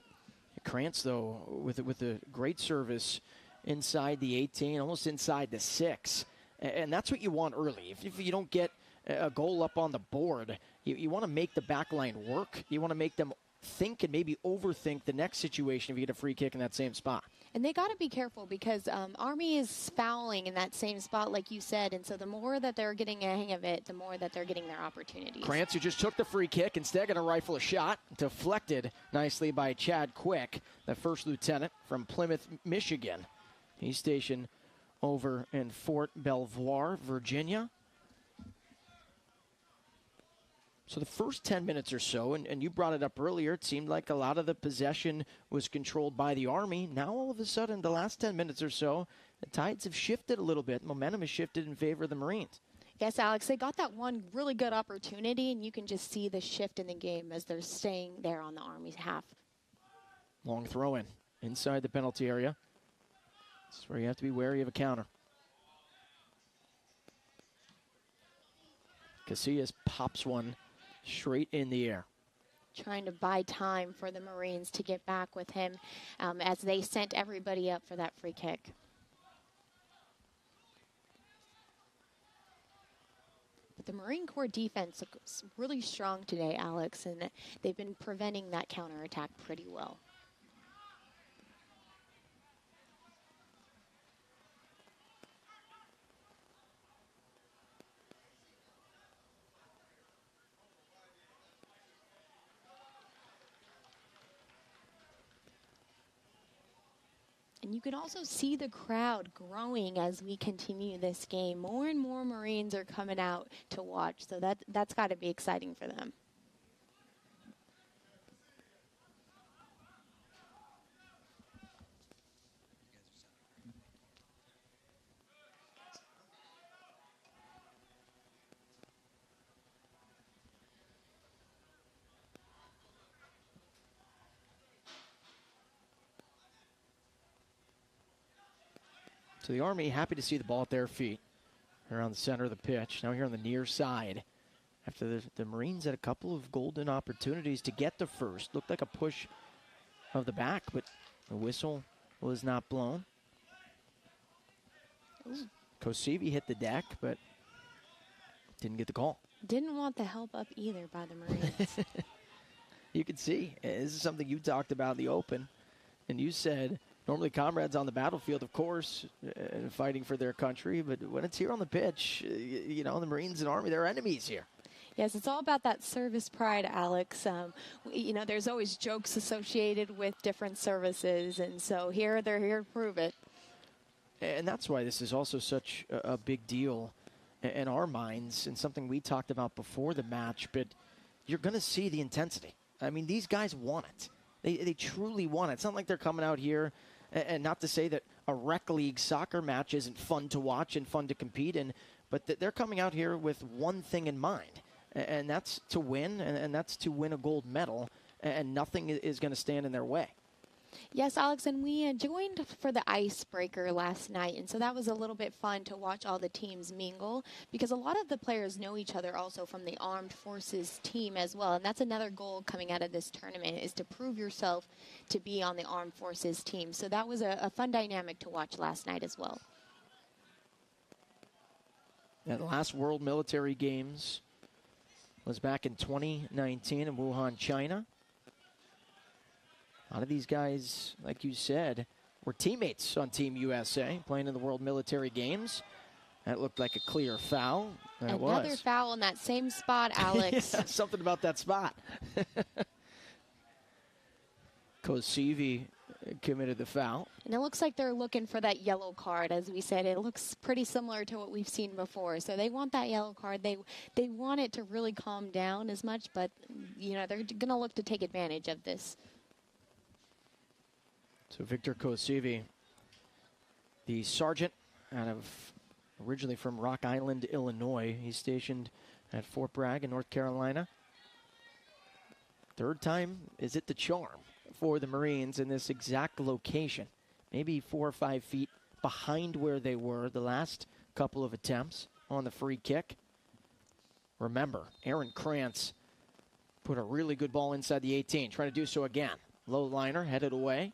Krantz, though, with a great service inside the 18, almost inside the 6. And that's what you want early. If you don't get a goal up on the board, you want to make the back line work. You want to make them think and maybe overthink the next situation if you get a free kick in that same spot. And they got to be careful because Army is fouling in that same spot, like you said. And so the more that they're getting a hang of it, the more that they're getting their opportunities. Krantz, who just took the free kick, instead going to rifle a shot, deflected nicely by Chad Quick, the first lieutenant from Plymouth, Michigan. He's stationed over in Fort Belvoir, Virginia. So the first 10 minutes or so, and you brought it up earlier, it seemed like a lot of the possession was controlled by the Army. Now all of a sudden, the last 10 minutes or so, the tides have shifted a little bit. Momentum has shifted in favor of the Marines. Yes, Alex, they got that one really good opportunity, and you can just see the shift in the game as they're staying there on the Army's half. Long throw in inside the penalty area. This is where you have to be wary of a counter. Casillas pops one straight in the air. Trying to buy time for the Marines to get back with him as they sent everybody up for that free kick. But the Marine Corps defense looks really strong today, Alex, and they've been preventing that counterattack pretty well. And you can also see the crowd growing as we continue this game. More and more Marines are coming out to watch, so that's got to be exciting for them. So the Army happy to see the ball at their feet around the center of the pitch. Now here on the near side. After the Marines had a couple of golden opportunities to get the first. Looked like a push of the back, but the whistle was not blown. Kosivi hit the deck, but didn't get the call. Didn't want the help up either by the Marines. You can see, this is something you talked about in the open, and you said, normally comrades on the battlefield, of course, fighting for their country, but when it's here on the pitch, you know, the Marines and Army, they're enemies here. Yes, it's all about that service pride, Alex. You know, there's always jokes associated with different services, and so here they're here to prove it. And that's why this is also such a big deal in our minds, and something we talked about before the match, but you're going to see the intensity. I mean, these guys want it. They truly want it. It's not like they're coming out here, and not to say that a rec league soccer match isn't fun to watch and fun to compete in, but they're coming out here with one thing in mind, and that's to win, and that's to win a gold medal, and nothing is going to stand in their way. Yes, Alex, and we joined for the icebreaker last night, and so that was a little bit fun to watch all the teams mingle, because a lot of the players know each other also from the Armed Forces team as well, and that's another goal coming out of this tournament, is to prove yourself to be on the Armed Forces team. So that was a fun dynamic to watch last night as well. Yeah, the last World Military Games was back in 2019 in Wuhan, China. A lot of these guys, like you said, were teammates on Team USA playing in the World Military Games. That looked like a clear foul. Another foul in that same spot, Alex. Yeah, something about that spot. Kosivi committed the foul. And it looks like they're looking for that yellow card. As we said, it looks pretty similar to what we've seen before. So they want that yellow card. They want it to really calm down as much, but, you know, they're going to look to take advantage of this. So Victor Kosivi, the sergeant originally from Rock Island, Illinois. He's stationed at Fort Bragg in North Carolina. Third time is it the charm for the Marines in this exact location. Maybe 4 or 5 feet behind where they were the last couple of attempts on the free kick. Remember, Aaron Krantz put a really good ball inside the 18, trying to do so again. Low liner, headed away.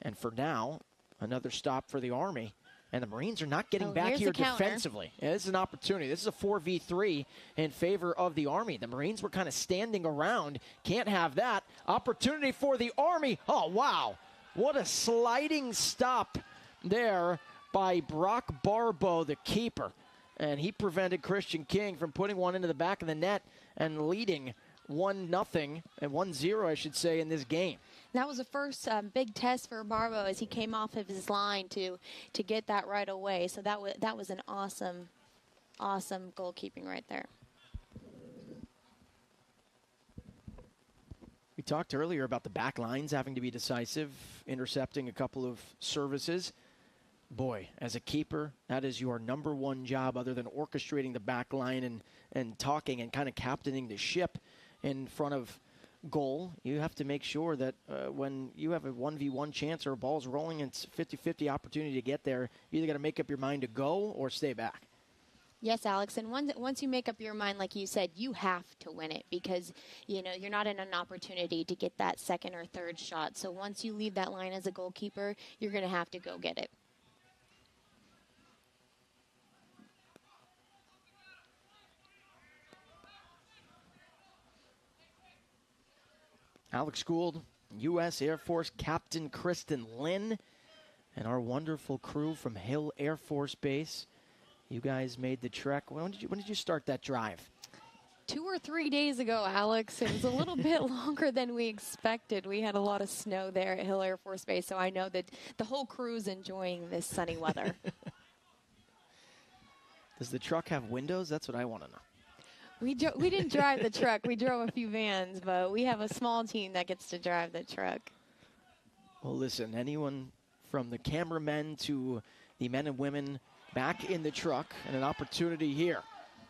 And for now, another stop for the Army. And the Marines are not getting back here defensively. Yeah, this is an opportunity. This is a 4v3 in favor of the Army. The Marines were kind of standing around. Can't have that. Opportunity for the Army. Oh, wow. What a sliding stop there by Brock Barbeau, the keeper. And he prevented Christian King from putting one into the back of the net and leading 1-0, and 1-0, I should say, in this game. That was the first big test for Barbeau as he came off of his line to get that right away. So that was an awesome goalkeeping right there. We talked earlier about the back lines having to be decisive, intercepting a couple of services. Boy, as a keeper, that is your number one job other than orchestrating the back line and talking and kind of captaining the ship in front of goal. You have to make sure that when you have a 1v1 chance or a ball's rolling and it's 50-50 opportunity to get there, you either got to make up your mind to go or stay back. Yes, Alex, and once you make up your mind, like you said, you have to win it because, you know, you're not in an opportunity to get that second or third shot. So once you leave that line as a goalkeeper, you're going to have to go get it. Alex Gould, U.S. Air Force Captain Kristen Lynn, and our wonderful crew from Hill Air Force Base. You guys made the trek. When did you start that drive? 2 or 3 days ago, Alex. It was a little bit longer than we expected. We had a lot of snow there at Hill Air Force Base, so I know that the whole crew is enjoying this sunny weather. Does the truck have windows? That's what I want to know. We didn't drive the truck. We drove a few vans, but we have a small team that gets to drive the truck. Well, listen, anyone from the cameramen to the men and women back in the truck, and an opportunity here.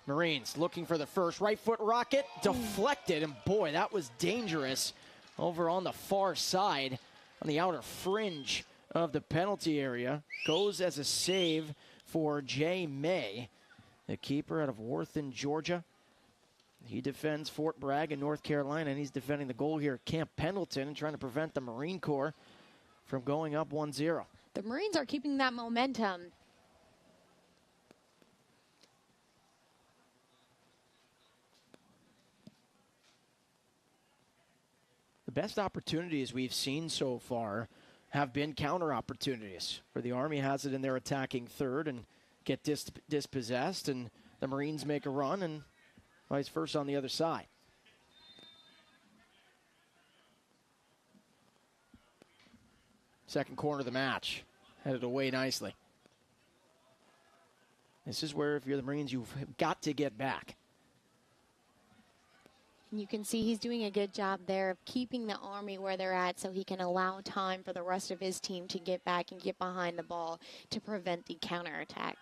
Marines looking for the first right foot rocket, deflected, and boy, that was dangerous over on the far side on the outer fringe of the penalty area. Goes as a save for Jay May, the keeper out of Worthen, Georgia. He defends Fort Bragg in North Carolina, and he's defending the goal here at Camp Pendleton and trying to prevent the Marine Corps from going up 1-0. The Marines are keeping that momentum. The best opportunities we've seen so far have been counter opportunities, where the Army has it in their attacking third and get dispossessed, and the Marines make a run, and vice versa on the other side. Second corner of the match, headed away nicely. This is where, if you're the Marines, you've got to get back. You can see he's doing a good job there of keeping the Army where they're at so he can allow time for the rest of his team to get back and get behind the ball to prevent the counterattack.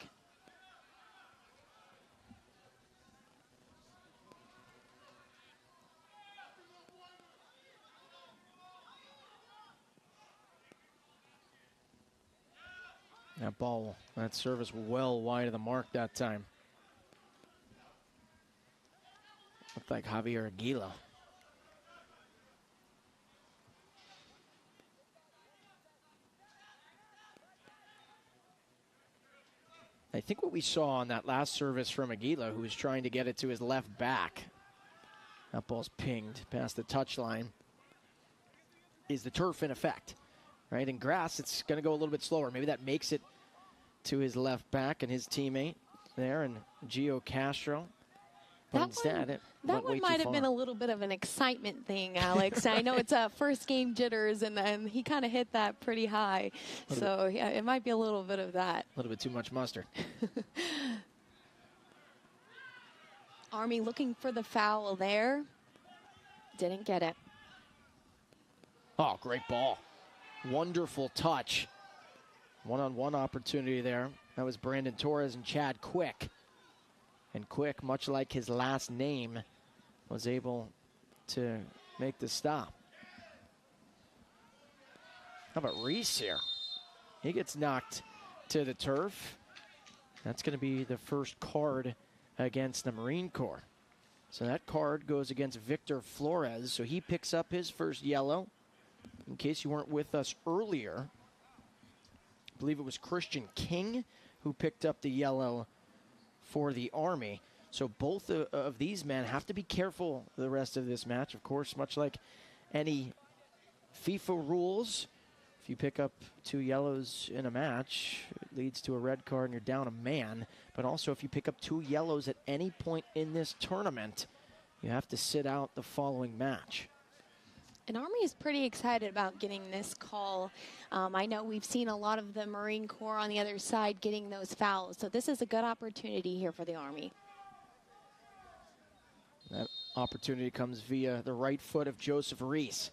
That ball, that service well wide of the mark that time. Looked like Javier Aguila. I think what we saw on that last service from Aguila, who was trying to get it to his left back, that ball's pinged past the touchline, is the turf in effect. Right, in grass, it's going to go a little bit slower. Maybe that makes it to his left back and his teammate there, and Gio Castro. But instead, it went way one too might have far. been a little bit of an excitement thing, Alex. I know it's first game jitters, and he kind of hit that pretty high. So yeah, it might be a little bit of that. A little bit too much mustard. Army looking for the foul there. Didn't get it. Oh, great ball. Wonderful touch. One-on-one opportunity there. That was Brandon Torres and Chad Quick. And Quick, much like his last name, was able to make the stop. How about Reese here? He gets knocked to the turf. That's going to be the first card against the Marine Corps. So that card goes against Victor Flores. So he picks up his first yellow. In case you weren't with us earlier, I believe it was Christian King who picked up the yellow for the Army. So both of these men have to be careful the rest of this match. Of course, much like any FIFA rules, if you pick up 2 yellows in a match, it leads to a red card and you're down a man. But also, if you pick up 2 yellows at any point in this tournament, you have to sit out the following match. And Army is pretty excited about getting this call. I know we've seen a lot of the Marine Corps on the other side getting those fouls. So this is a good opportunity here for the Army. That opportunity comes via the right foot of Joseph Reese.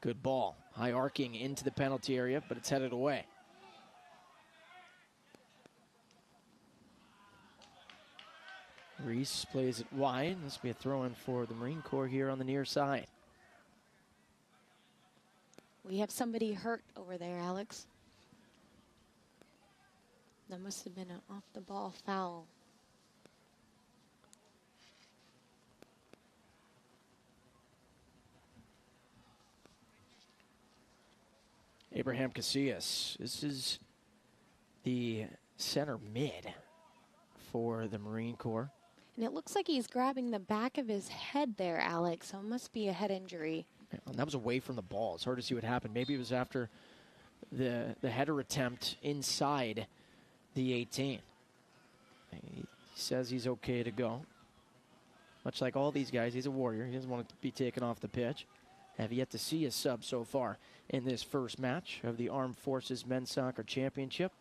Good ball. High arcing into the penalty area, but it's headed away. Reese plays it wide. This will be a throw-in for the Marine Corps here on the near side. We have somebody hurt over there, Alex. That must have been an off-the-ball foul. Abraham Casillas. This is the center mid for the Marine Corps. And it looks like he's grabbing the back of his head there, Alex. So it must be a head injury. And that was away from the ball. It's hard to see what happened. Maybe it was after the header attempt inside the 18. He says he's okay to go. Much like all these guys, he's a warrior. He doesn't want to be taken off the pitch. Have yet to see a sub so far in this first match of the Armed Forces Men's Soccer Championship.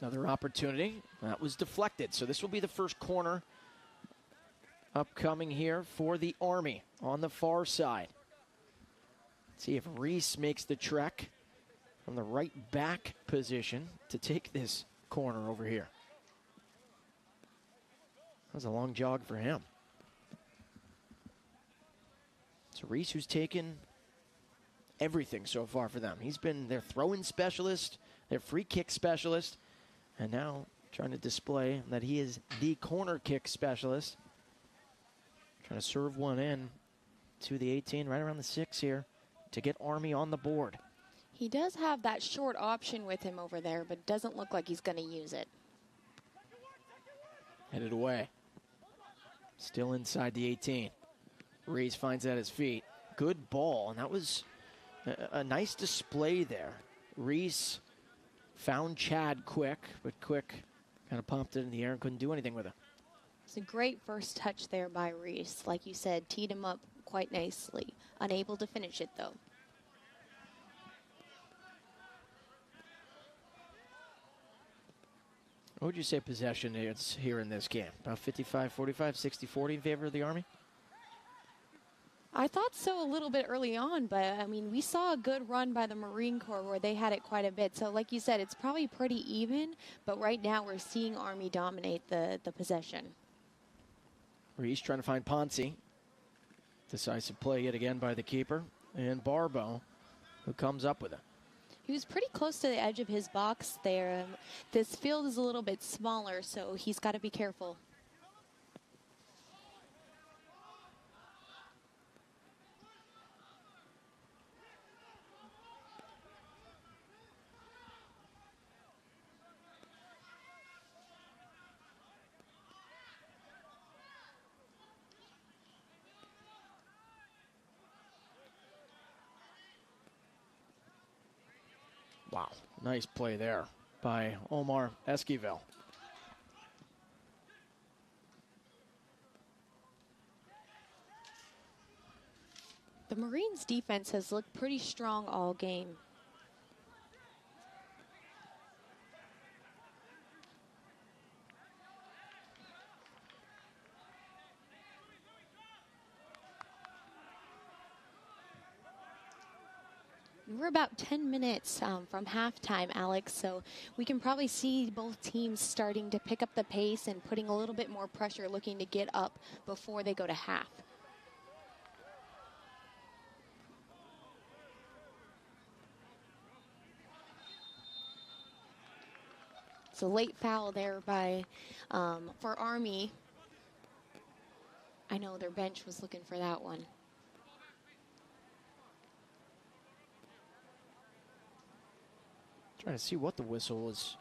Another opportunity. That was deflected. So this will be the first corner upcoming here for the Army on the far side. Let's see if Reese makes the trek from the right back position to take this corner over here. That was a long jog for him. So Reese, who's taken everything so far for them. He's been their throw-in specialist, their free kick specialist, and now trying to display that he is the corner kick specialist. Trying to serve one in to the 18, right around the 6 here, to get Army on the board. He does have that short option with him over there, but doesn't look like he's going to use it. Headed away. Still inside the 18. Reese finds it at his feet. Good ball, and that was a nice display there. Reese found Chad Quick, but Quick kind of popped it in the air and couldn't do anything with it. It's a great first touch there by Reese. Like you said, teed him up quite nicely. Unable to finish it, though. What would you say possession is here in this game? About 55-45, 60-40 in favor of the Army? I thought so a little bit early on, but, I mean, we saw a good run by the Marine Corps where they had it quite a bit. So, like you said, it's probably pretty even, but right now we're seeing Army dominate the possession. Reese trying to find Ponce. Decisive play yet again by the keeper. And Barbo, who comes up with it. He was pretty close to the edge of his box there. This field is a little bit smaller, so he's got to be careful. Wow, nice play there by Omar Esquivel. The Marines defense has looked pretty strong all game. We're about 10 minutes from halftime, Alex, so we can probably see both teams starting to pick up the pace and putting a little bit more pressure, looking to get up before they go to half. It's a late foul there by for Army. I know their bench was looking for that one. Trying to see what the whistle is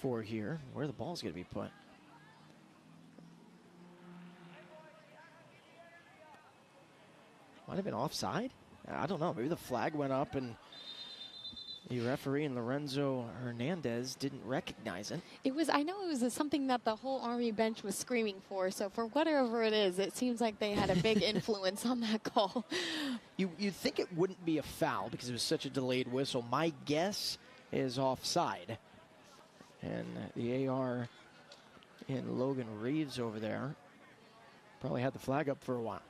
for here, where the ball's going to be put. Might have been offside? I don't know. Maybe the flag went up and the referee and Lorenzo Hernandez didn't recognize it. I know it was something that the whole Army bench was screaming for. So for whatever it is, it seems like they had a big influence on that call. You'd think it wouldn't be a foul because it was such a delayed whistle. My guess is offside. And the AR in Logan Reeves over there probably had the flag up for a while.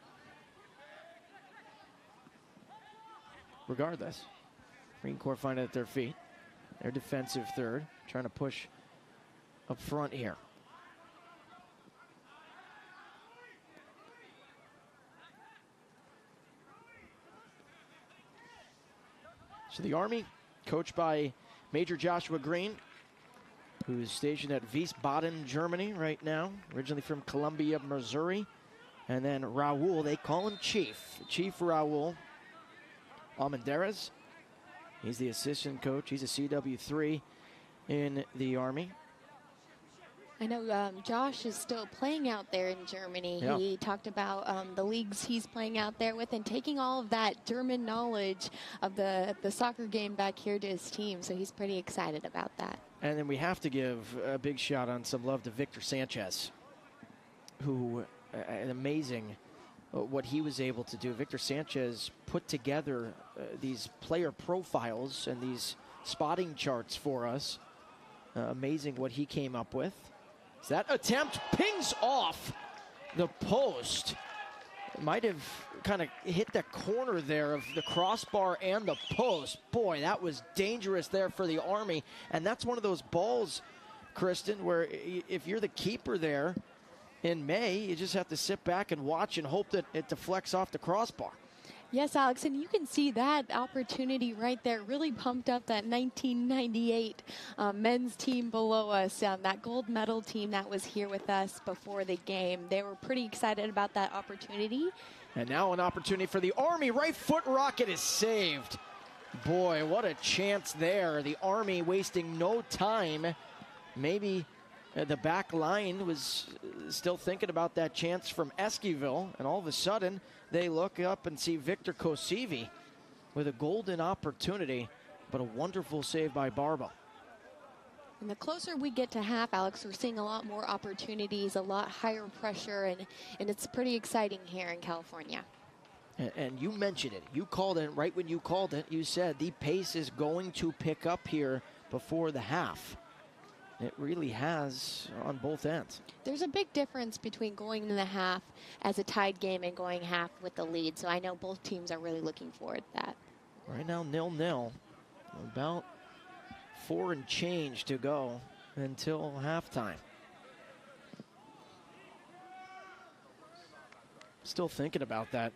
Regardless, Marine Corps find it at their feet. Their defensive third, trying to push up front here. So the Army, coached by Major Joshua Green, who's stationed at Wiesbaden, Germany right now, originally from Columbia, Missouri. And then Raul, they call him Chief. Chief Raul Almendarez. He's the assistant coach. He's a CW3 in the Army. I know Josh is still playing out there in Germany. Yeah. He talked about the leagues he's playing out there with and taking all of that German knowledge of the soccer game back here to his team. So he's pretty excited about that. And then we have to give a big shout on some love to Victor Sanchez, who an amazing what he was able to do. Victor Sanchez put together these player profiles and these spotting charts for us. Amazing what he came up with. So that attempt pings off the post. It might have kind of hit the corner there of the crossbar and the post. Boy, that was dangerous there for the Army. And that's one of those balls, Kristen, where if you're the keeper there in May, you just have to sit back and watch and hope that it deflects off the crossbar. Yes, Alex, and you can see that opportunity right there really pumped up that 1998 men's team below us, that gold medal team that was here with us before the game. They were pretty excited about that opportunity. And now an opportunity for the Army. Right foot rocket is saved. Boy, what a chance there. The Army wasting no time. Maybe the back line was still thinking about that chance from Esquivel, and all of a sudden they look up and see Victor Kosivi with a golden opportunity, but a wonderful save by Barbo. And the closer we get to half, Alex, we're seeing a lot more opportunities, a lot higher pressure, and it's pretty exciting here in California. And you mentioned it. You called it right when you called it. You said the pace is going to pick up here before the half. It really has on both ends. There's a big difference between going in the half as a tied game and going half with the lead. So I know both teams are really looking forward to that. Right now, 0-0. About 4 and change to go until halftime. Still thinking about that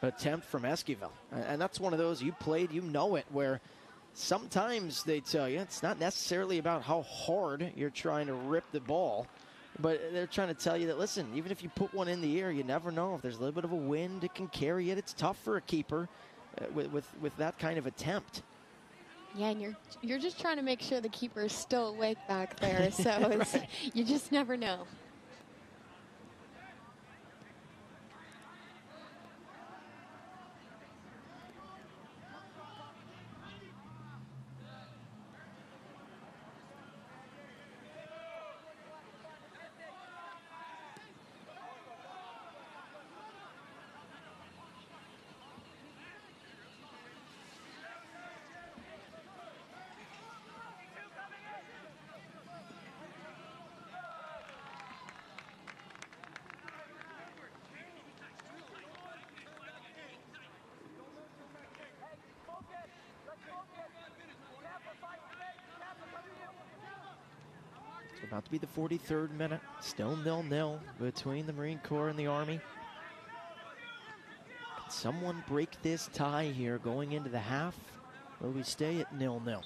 attempt from Esquivel. And that's one of those, you played, you know it, where sometimes they tell you it's not necessarily about how hard you're trying to rip the ball, but they're trying to tell you that, listen, even if you put one in the air, you never know. If there's a little bit of a wind, it can carry it. It's tough for a keeper with that kind of attempt. Yeah, and you're just trying to make sure the keeper is still awake back there, so it's, Right. You just never know. About to be the 43rd minute. Still 0-0 between the Marine Corps and the Army. Can someone break this tie here going into the half? Will we stay at 0-0?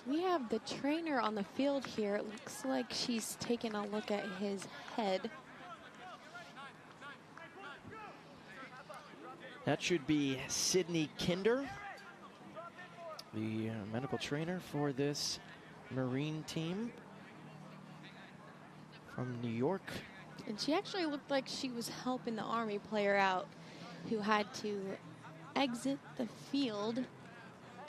We have the trainer on the field here. It looks like she's taking a look at his head. That should be Sydney Kinder, the medical trainer for this Marine team from New York. And she actually looked like she was helping the Army player out who had to exit the field.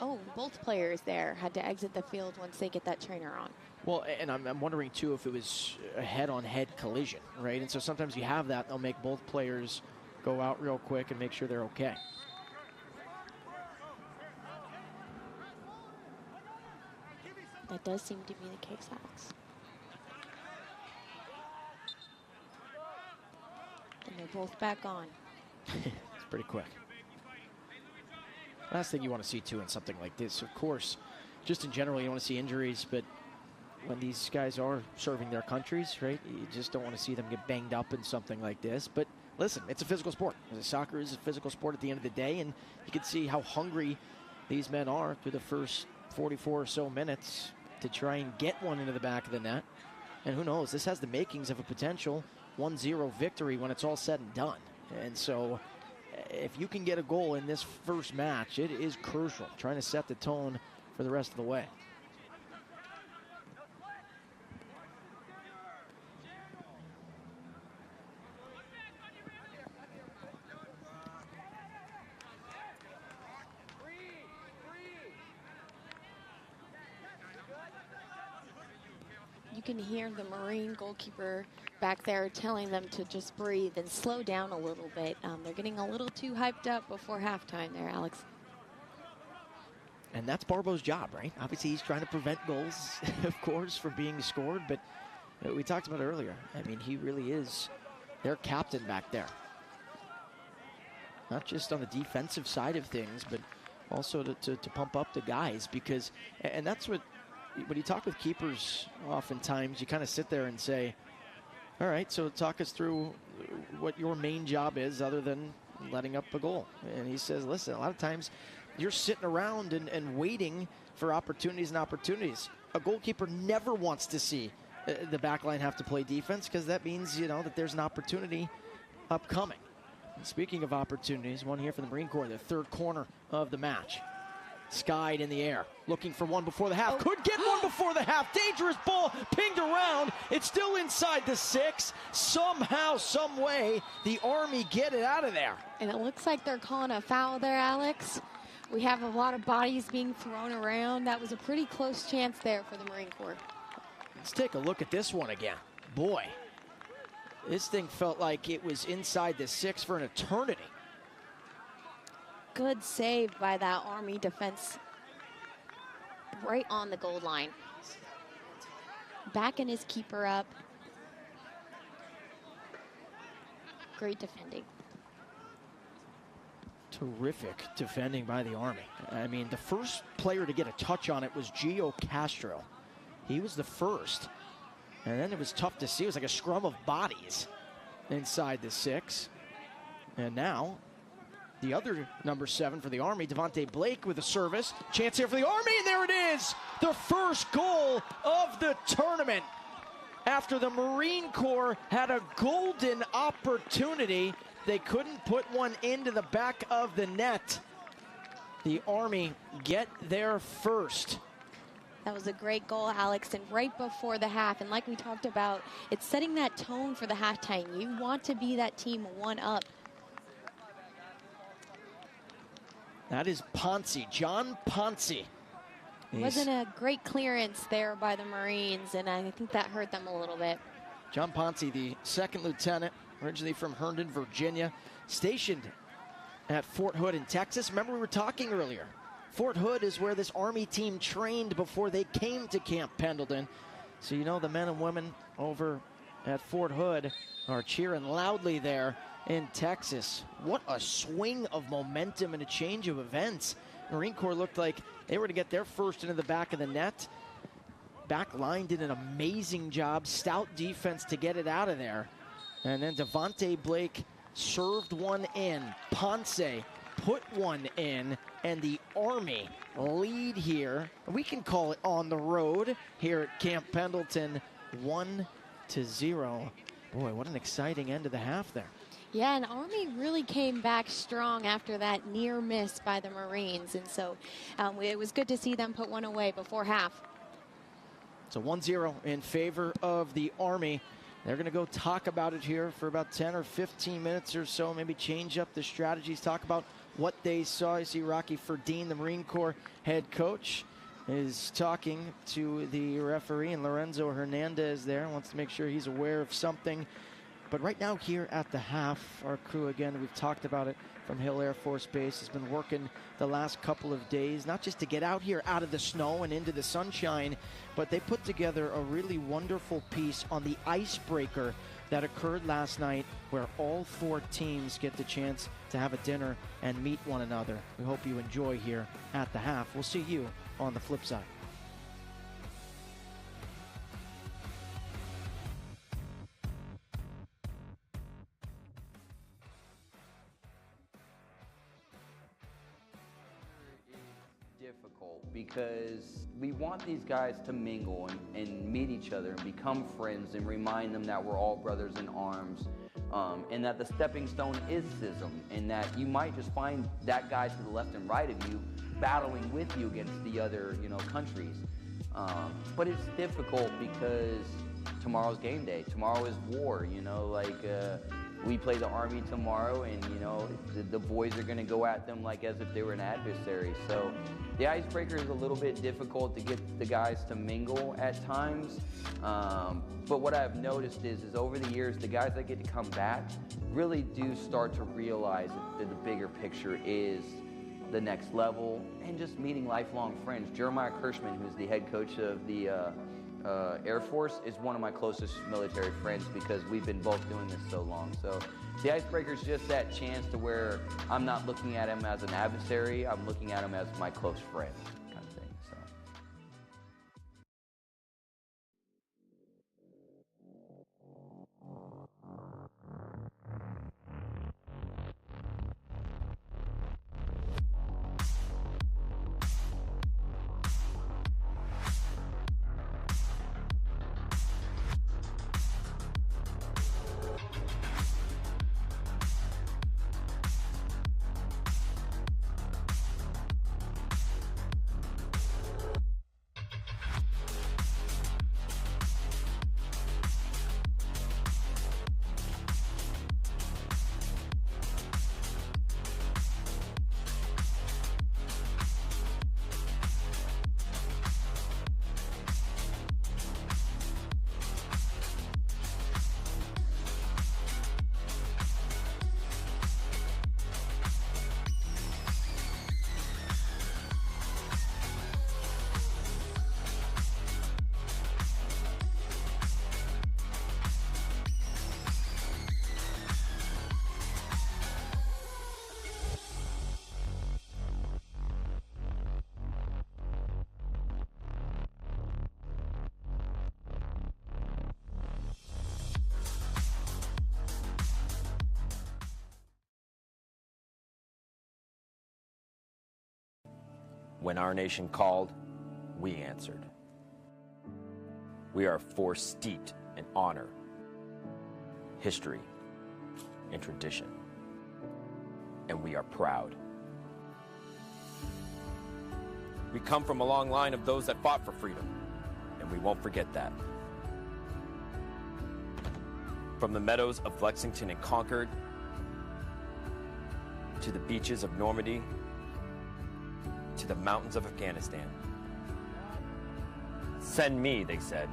Oh, both players there had to exit the field once they get that trainer on. Well, and I'm wondering, too, if it was a head-on-head collision, right? And so sometimes you have that. They'll make both players go out real quick and make sure they're okay. That does seem to be the case, Alex. And they're both back on. It's pretty quick. Last thing you want to see, too, in something like this, of course, just in general, you don't want to see injuries, but when these guys are serving their countries, right, you just don't want to see them get banged up in something like this. But listen, it's a physical sport. Soccer is a physical sport at the end of the day, and you can see how hungry these men are through the first 44 or so minutes to try and get one into the back of the net. And who knows, this has the makings of a potential 1-0 victory when it's all said and done. And so if you can get a goal in this first match, it is crucial, trying to set the tone for the rest of the way. You can hear the Marine goalkeeper back there telling them to just breathe and slow down a little bit. They're getting a little too hyped up before halftime there, Alex. And that's Barbo's job, right? Obviously, he's trying to prevent goals, of course, from being scored. But we talked about it earlier. I mean, he really is their captain back there. Not just on the defensive side of things, but also to pump up the guys. Because, and that's what, when you talk with keepers, oftentimes you kind of sit there and say, all right, so talk us through what your main job is other than letting up a goal. And he says, listen, a lot of times you're sitting around and waiting for opportunities and opportunities. A goalkeeper never wants to see the back line have to play defense, because that means, you know, that there's an opportunity upcoming. And speaking of opportunities, one here for the Marine Corps, the third corner of the match. Skied in the air, looking for one before the half. Could get one before the half. Dangerous ball, pinged around. It's still inside the 6. Somehow, some way, the Army get it out of there. And it looks like they're calling a foul there, Alex. We have a lot of bodies being thrown around. That was a pretty close chance there for the Marine Corps. Let's take a look at this one again. Boy, this thing felt like it was inside the 6 for an eternity. Good save by that Army defense right on the goal line. Backing his keeper up. Great defending. Terrific defending by the Army. I mean, the first player to get a touch on it was Gio Castro. He was the first. And then it was tough to see. It was like a scrum of bodies inside the 6. And now the other number 7 for the Army, Devontae Blake, with a service. Chance here for the Army, and there it is! The first goal of the tournament. After the Marine Corps had a golden opportunity, they couldn't put one into the back of the net. The Army get there first. That was a great goal, Alex, and right before the half. And like we talked about, it's setting that tone for the halftime. You want to be that team one up. That is Ponce, John Ponce. Wasn't a great clearance there by the Marines, and I think that hurt them a little bit. John Ponce, the second lieutenant, originally from Herndon, Virginia, stationed at Fort Hood in Texas. Remember, we were talking earlier. Fort Hood is where this Army team trained before they came to Camp Pendleton. So you know the men and women over at Fort Hood are cheering loudly there in Texas. What a swing of momentum and a change of events. Marine Corps looked like they were to get their first into the back of the net. Back line did an amazing job. Stout defense to get it out of there. And then Devontae Blake served one in. Ponce put one in. And the Army lead here. We can call it on the road here at Camp Pendleton, 1-0. Boy, what an exciting end of the half there. Yeah, and Army really came back strong after that near miss by the Marines. And so it was good to see them put one away before half. So 1-0 in favor of the Army. They're going to go talk about it here for about 10 or 15 minutes or so, maybe change up the strategies, talk about what they saw. You see Rocky Ferdine, the Marine Corps head coach, is talking to the referee, and Lorenzo Hernandez there wants to make sure he's aware of something. But right now here at the half, our crew, again, we've talked about it from Hill Air Force Base, has been working the last couple of days, not just to get out here out of the snow and into the sunshine, but they put together a really wonderful piece on the icebreaker that occurred last night, where all four teams get the chance to have a dinner and meet one another. We hope you enjoy here at the half. We'll see you on the flip side. Difficult because we want these guys to mingle and meet each other and become friends and remind them that we're all brothers in arms, and that the stepping stone is CISM, and that you might just find that guy to the left and right of you battling with you against the other countries, but it's difficult because tomorrow's game day. Tomorrow is war. We play the Army tomorrow, and the boys are going to go at them like as if they were an adversary. So the icebreaker is a little bit difficult to get the guys to mingle at times. But what I've noticed is over the years, the guys that get to come back really do start to realize that the bigger picture is the next level and just meeting lifelong friends. Jeremiah Kirschman, who's the head coach of the Air Force, is one of my closest military friends because we've been both doing this so long. So the icebreaker is just that chance to where I'm not looking at him as an adversary, I'm looking at him as my close friend kind of thing. So. When our nation called, we answered. We are a force steeped in honor, history, and tradition. And we are proud. We come from a long line of those that fought for freedom, and we won't forget that. From the meadows of Lexington and Concord, to the beaches of Normandy, to the mountains of Afghanistan. Send me, they said.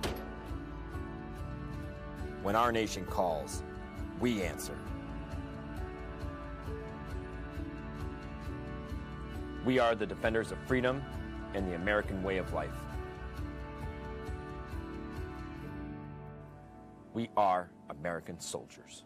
When our nation calls, we answer. We are the defenders of freedom and the American way of life. We are American soldiers.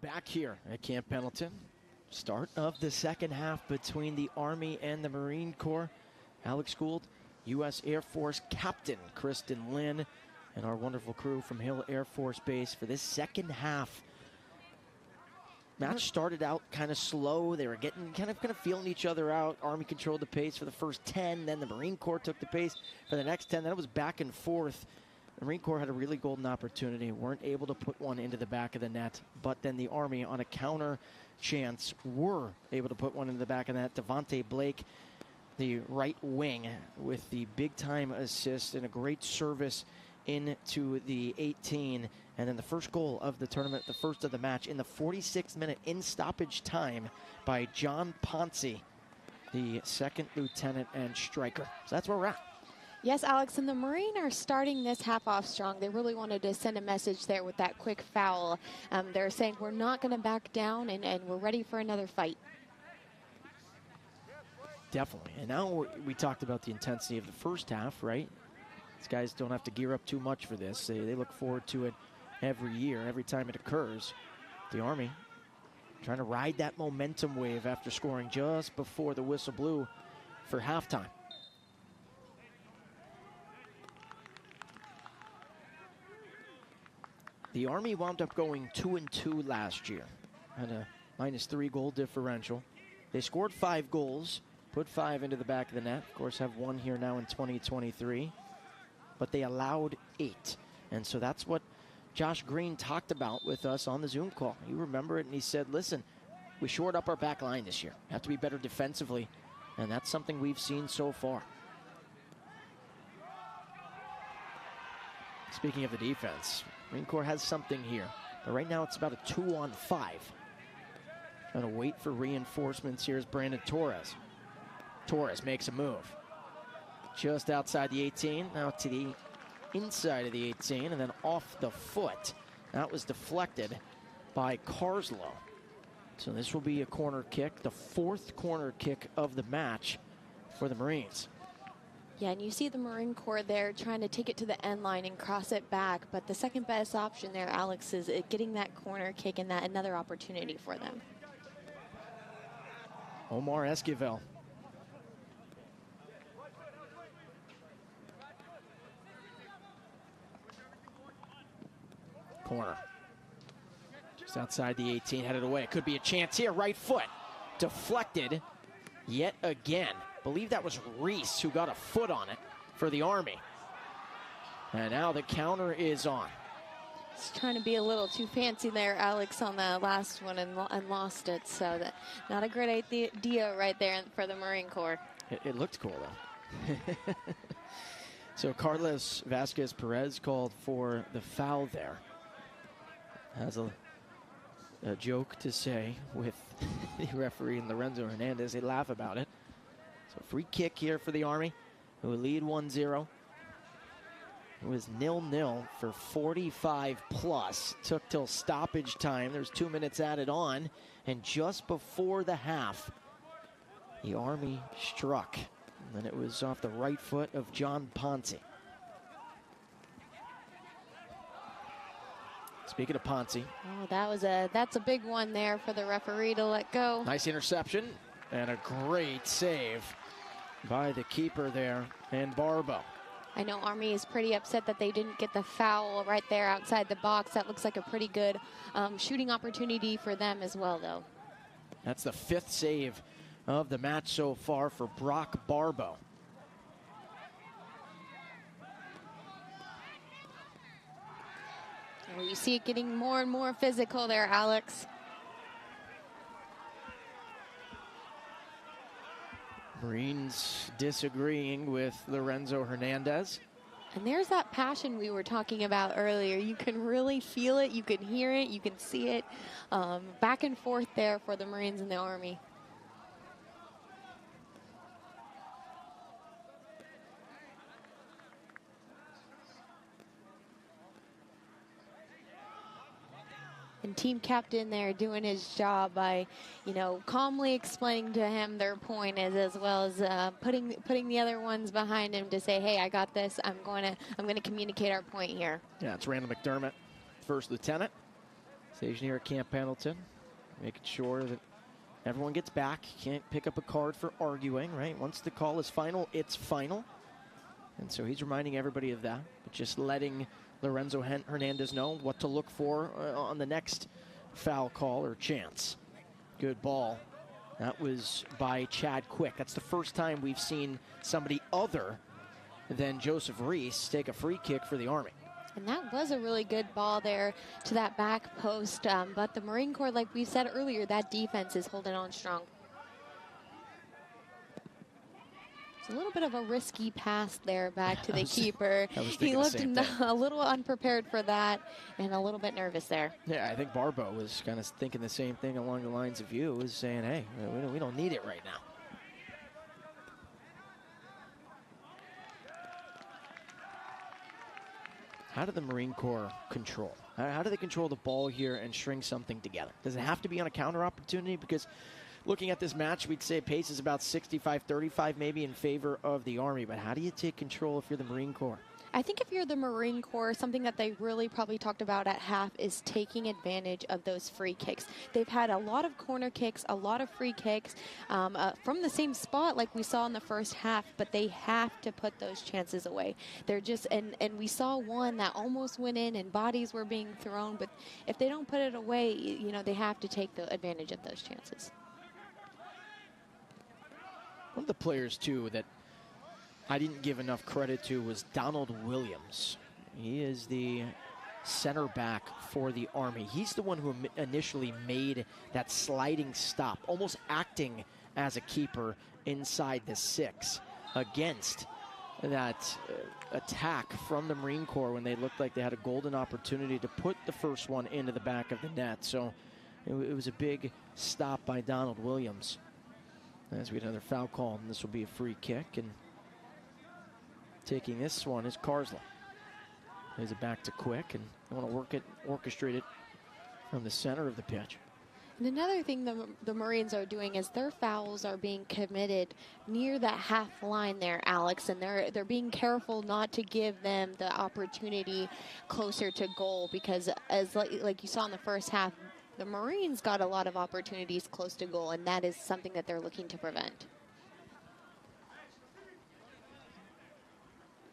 Back here at Camp Pendleton. Start of the second half between the Army and the Marine Corps. Alex Gould, U.S. Air Force Captain Kristen Lynn, and our wonderful crew from Hill Air Force Base for this second half. Match started out kind of slow. They were getting kind of feeling each other out. Army controlled the pace for the first 10. Then the Marine Corps took the pace for the next 10. Then it was back and forth. The Marine Corps had a really golden opportunity. Weren't able to put one into the back of the net. But then the Army, on a counter chance, were able to put one into the back of the net. Devontae Blake, the right wing, with the big-time assist and a great service into the 18. And then the first goal of the tournament, the first of the match, in the 46th minute in stoppage time by John Ponce, the second lieutenant and striker. So that's where we're at. Yes, Alex, and the Marine are starting this half off strong. They really wanted to send a message there with that quick foul. They're saying we're not going to back down, and we're ready for another fight. Definitely. And now we talked about the intensity of the first half, right? These guys don't have to gear up too much for this. They look forward to it every year, every time it occurs. The Army trying to ride that momentum wave after scoring just before the whistle blew for halftime. The Army wound up going 2-2 last year. Had a -3 goal differential. They scored 5 goals, put 5 into the back of the net. Of course, have 1 here now in 2023. But they allowed 8. And so that's what Josh Green talked about with us on the Zoom call. You remember it, and he said, listen, we shored up our back line this year. Have to be better defensively, and that's something we've seen so far. Speaking of the defense, Marine Corps has something here. But right now it's about a 2-on-5. Trying to wait for reinforcements. Here's Brandon Torres. Torres makes a move. Just outside the 18, now to the inside of the 18, and then off the foot. That was deflected by Carslow. So this will be a corner kick, the 4th corner kick of the match for the Marines. Yeah, and you see the Marine Corps there trying to take it to the end line and cross it back, but the second best option there, Alex, is getting that corner kick and that another opportunity for them. Omar Esquivel. Corner. Just outside the 18, headed away. Could be a chance here. Right foot. Deflected yet again. Believe that was Reese who got a foot on it for the Army. And now the counter is on. He's trying to be a little too fancy there, Alex, on the last one and lost it. So that not a great idea right there for the Marine Corps. It looked cool, though. So Carlos Vasquez Perez called for the foul there. Has a joke to say with the referee and Lorenzo Hernandez. They laugh about it. So free kick here for the Army, who lead 1-0. It was 0-0 for 45 plus. Took till stoppage time. There's 2 minutes added on. And just before the half, the Army struck. And then it was off the right foot of John Ponce. Speaking of Ponce. Oh, that's a big one there for the referee to let go. Nice interception and a great save by the keeper there, and Barbo. I know Army is pretty upset that they didn't get the foul right there outside the box. That looks like a pretty good shooting opportunity for them as well, though. That's the 5th save of the match so far for Brock Barbo. Well, you see it getting more and more physical there, Alex. Marines disagreeing with Lorenzo Hernandez. And there's that passion we were talking about earlier. You can really feel it, you can hear it, you can see it. Back and forth there for the Marines and the Army. And team captain there doing his job by, calmly explaining to him their point as well as putting the other ones behind him to say, hey, I got this. I'm going to communicate our point here. Yeah, it's Randall McDermott, first lieutenant. Station here at Camp Pendleton, making sure that everyone gets back. Can't pick up a card for arguing, right? Once the call is final, it's final. And so he's reminding everybody of that, but just letting Lorenzo Hernandez know what to look for on the next foul call or chance. Good ball. That was by Chad Quick. That's the first time we've seen somebody other than Joseph Reese take a free kick for the Army. And that was a really good ball there to that back post. But the Marine Corps, like we said earlier, that defense is holding on strong. It's a little bit of a risky pass there back to the keeper. He looked a little unprepared for that and a little bit nervous there. Yeah, I think Barbo was kind of thinking the same thing along the lines of you, was saying, hey, we don't need it right now. How do the Marine Corps control? How do they control the ball here and string something together? Does it have to be on a counter opportunity? Because looking at this match, we'd say pace is about 65-35 maybe in favor of the Army. But how do you take control if you're the Marine Corps? I think if you're the Marine Corps, something that they really probably talked about at half is taking advantage of those free kicks. They've had a lot of corner kicks, a lot of free kicks from the same spot like we saw in the first half, but they have to put those chances away. They're just, and we saw one that almost went in and bodies were being thrown, but if they don't put it away, you know, they have to take the advantage of those chances. One of the players, too, that I didn't give enough credit to was Donald Williams. He is the center back for the Army. He's the one who initially made that sliding stop, almost acting as a keeper inside the 6 against that attack from the Marine Corps when they looked like they had a golden opportunity to put the first one into the back of the net. So it was a big stop by Donald Williams. As we get another foul call, and this will be a free kick. And taking this one is Karsla. Plays it back to Quick, and they want to orchestrate it from the center of the pitch. And another thing the Marines are doing is their fouls are being committed near that half line there, Alex, and they're being careful not to give them the opportunity closer to goal, because as like you saw in the first half, the Marines got a lot of opportunities close to goal, and that is something that they're looking to prevent.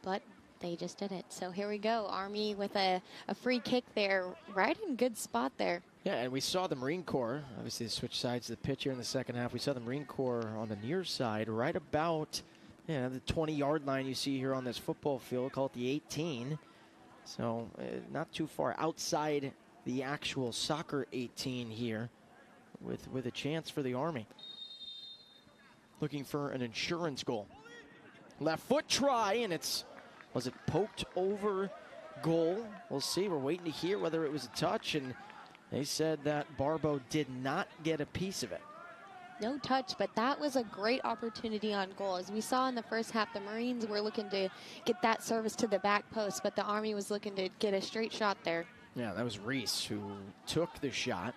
But they just did it. So here we go. Army with a free kick there, right in good spot there. Yeah, and we saw the Marine Corps, obviously they switched sides of the pitch here in the second half. We saw the Marine Corps on the near side right about the 20-yard line you see here on this football field, call it the 18. So not too far outside the actual soccer 18 here with a chance for the Army. Looking for an insurance goal. Left foot try, and was it poked over goal? We'll see. We're waiting to hear whether it was a touch, and they said that Barbo did not get a piece of it. No touch, but that was a great opportunity on goal. As we saw in the first half, the Marines were looking to get that service to the back post, but the Army was looking to get a straight shot there. Yeah, that was Reese who took the shot.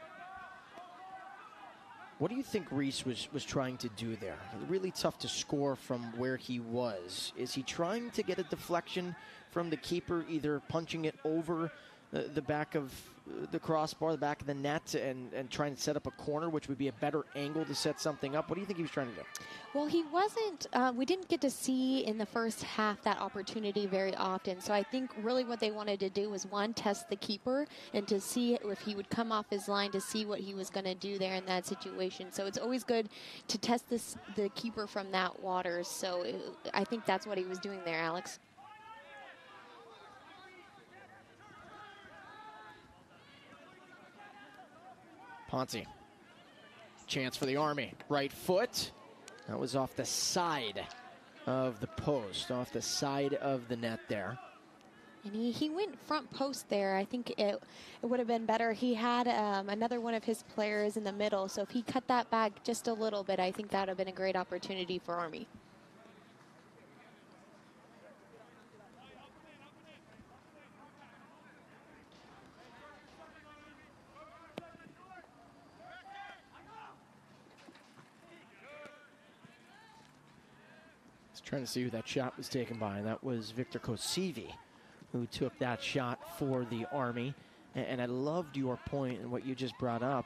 What do you think Reese was trying to do there? Really tough to score from where he was. Is he trying to get a deflection from the keeper, either punching it over the back of the crossbar, the back of the net, and trying to set up a corner, which would be a better angle to set something up? What do you think he was trying to do? Well, he wasn't, we didn't get to see in the first half that opportunity very often. So I think really what they wanted to do was, one, test the keeper and to see if he would come off his line, to see what he was going to do there in that situation. So it's always good to test the keeper from that water. So I think that's what he was doing there, Alex. Ponce. Chance for the Army. Right foot. That was off the side of the post, off the side of the net there. And he went front post there. I think it would have been better. He had another one of his players in the middle, so if he cut that back just a little bit, I think that would have been a great opportunity for Army. Trying to see who that shot was taken by. That was Victor Kosivi, who took that shot for the Army. And I loved your point and what you just brought up,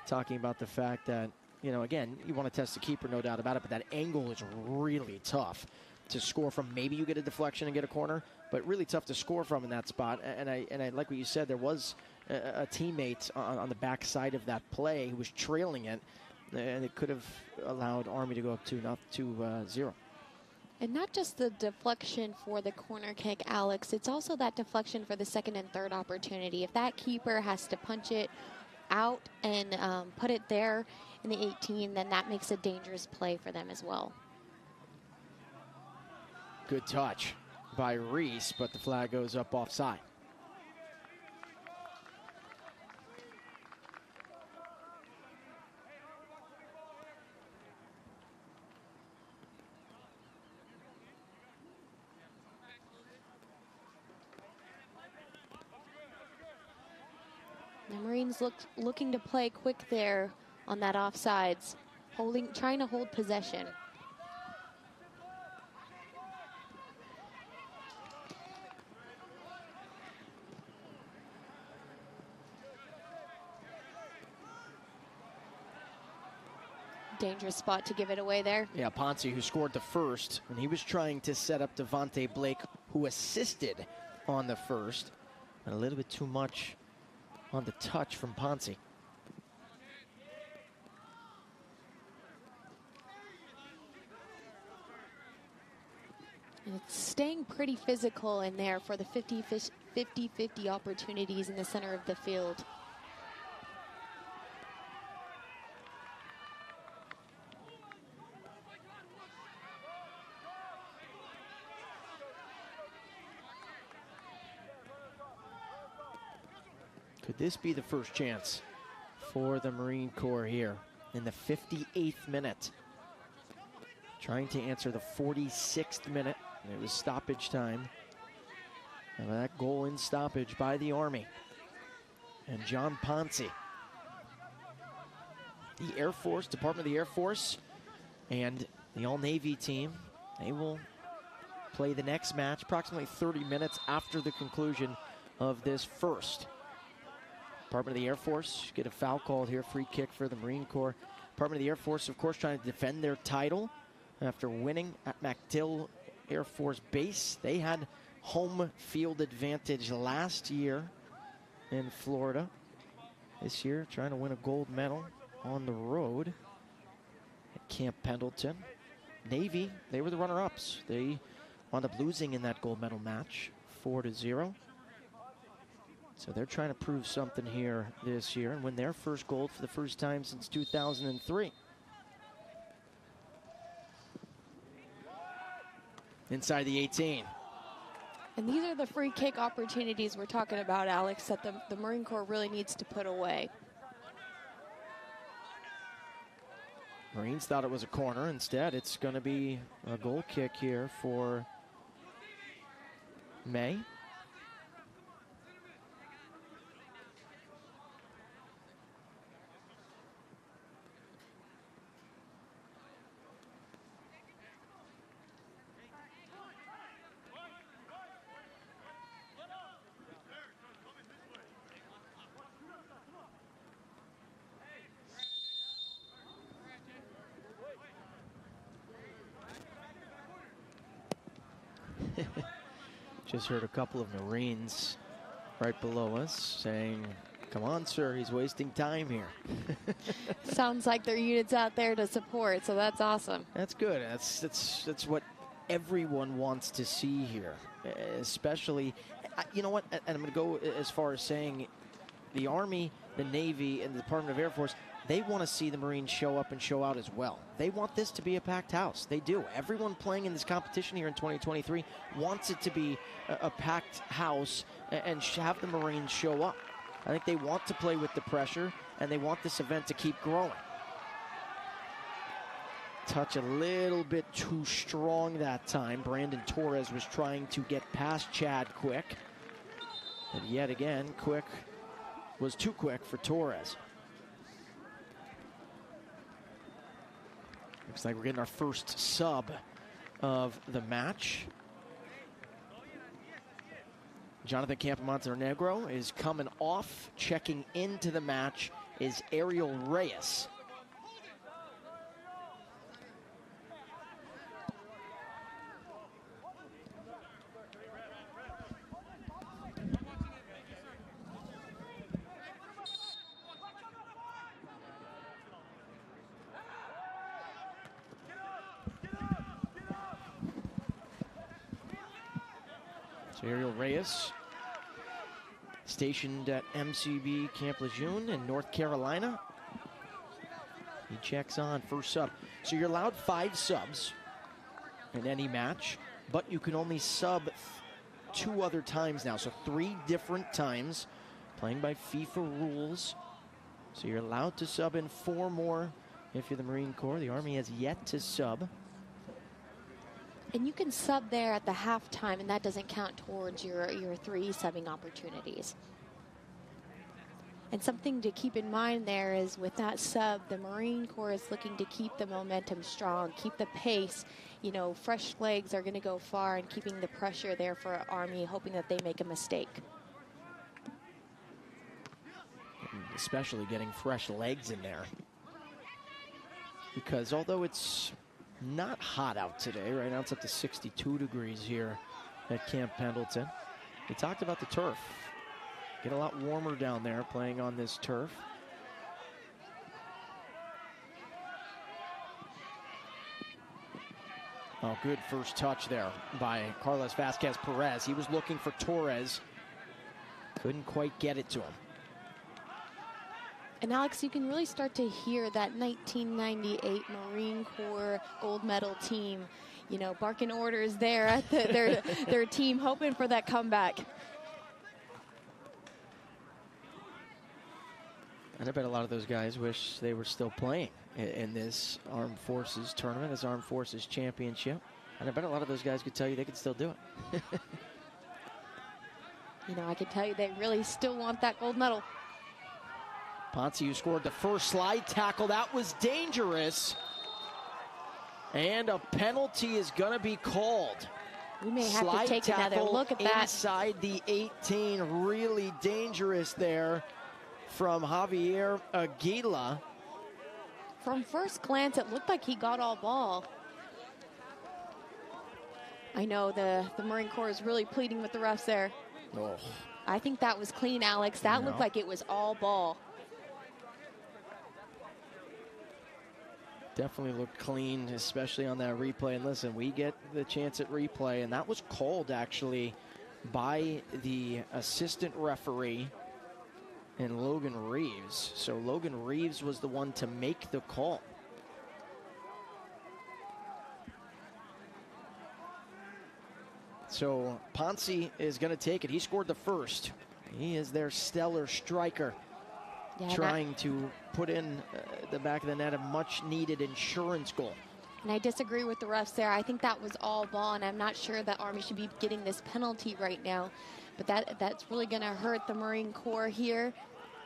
talking about the fact that, again, you want to test the keeper, no doubt about it, but that angle is really tough to score from. Maybe you get a deflection and get a corner, but really tough to score from in that spot. And I like what you said. There was a teammate on the back side of that play who was trailing it, and it could have allowed Army to go up 2-0. And not just the deflection for the corner kick, Alex, it's also that deflection for the second and third opportunity. If that keeper has to punch it out and put it there in the 18, then that makes a dangerous play for them as well. Good touch by Reese, but the flag goes up offside. The Marines looking to play quick there on that offsides, trying to hold possession. Dangerous spot to give it away there. Yeah, Ponce, who scored the first, and he was trying to set up Devontae Blake, who assisted on the first. And a little bit too much on the touch from Ponce. And it's staying pretty physical in there for the 50-50 opportunities in the center of the field. Could this be the first chance for the Marine Corps here in the 58th minute? Trying to answer the 46th minute. It was stoppage time. And that goal in stoppage by the Army. And John Ponce. The Air Force, Department of the Air Force, and the All-Navy team, they will play the next match approximately 30 minutes after the conclusion of this first. Department of the Air Force get a foul called here, free kick for the Marine Corps. Department of the Air Force, of course, trying to defend their title after winning at MacDill Air Force Base. They had home field advantage last year in Florida. This year, trying to win a gold medal on the road at Camp Pendleton. Navy, they were the runner-ups. They wound up losing in that gold medal match, 4-0. So they're trying to prove something here this year and win their first gold for the first time since 2003. Inside the 18. And these are the free kick opportunities we're talking about, Alex, that the Marine Corps really needs to put away. Marines thought it was a corner. Instead, it's going to be a goal kick here for May. Just heard a couple of Marines right below us saying, "Come on, sir, he's wasting time here." Sounds like their units out there to support, so that's awesome. That's good. That's what everyone wants to see here, especially, you know what, and I'm going to go as far as saying the Army, the Navy, and the Department of Air Force, they want to see the Marines show up and show out as well. They want this to be a packed house. They do. Everyone playing in this competition here in 2023 wants it to be a packed house and have the Marines show up. I think they want to play with the pressure, and they want this event to keep growing. Touch a little bit too strong that time. Brandon Torres was trying to get past Chad Quick. And yet again, Quick was too quick for Torres. Looks like we're getting our first sub of the match. Jonathan Campamontenegro is coming off. Checking into the match is Ariel Reyes. Ariel Reyes, stationed at MCB Camp Lejeune in North Carolina. He checks on first sub. So you're allowed 5 subs in any match, but you can only sub 2 other times now. So 3 different times, playing by FIFA rules. So you're allowed to sub in 4 more if you're the Marine Corps. The Army has yet to sub. And you can sub there at the halftime, and that doesn't count towards your 3 subbing opportunities. And something to keep in mind there is with that sub, the Marine Corps is looking to keep the momentum strong, keep the pace. You know, fresh legs are going to go far, and keeping the pressure there for Army, hoping that they make a mistake. Especially getting fresh legs in there. Because although it's not hot out today, right now it's up to 62 degrees here at Camp Pendleton. We talked about the turf. Get a lot warmer down there playing on this turf. Oh, good first touch there by Carlos Vasquez Perez. He was looking for Torres. Couldn't quite get it to him. And Alex, you can really start to hear that 1998 Marine Corps gold medal team, you know, barking orders there at their team, hoping for that comeback. And I bet a lot of those guys wish they were still playing in this Armed Forces tournament, this Armed Forces Championship. And I bet a lot of those guys could tell you they could still do it. You know, I can tell you they really still want that gold medal. Ponce, who scored the first slide tackle, that was dangerous. And a penalty is going to be called. We may have slide to take another look at that. Inside the 18, really dangerous there from Javier Aguila. From first glance, it looked like he got all ball. I know the Marine Corps is really pleading with the refs there. Oh. I think that was clean, Alex. That looked like it was all ball. Definitely looked clean, especially on that replay. And listen, we get the chance at replay, and that was called actually by the assistant referee and Logan Reeves. So Logan Reeves was the one to make the call. So Ponce is going to take it. He scored the first. He is their stellar striker. Yeah, trying to put in the back of the net a much-needed insurance goal. And I disagree with the refs there. I think that was all ball, and I'm not sure that Army should be getting this penalty right now. But that's really going to hurt the Marine Corps here.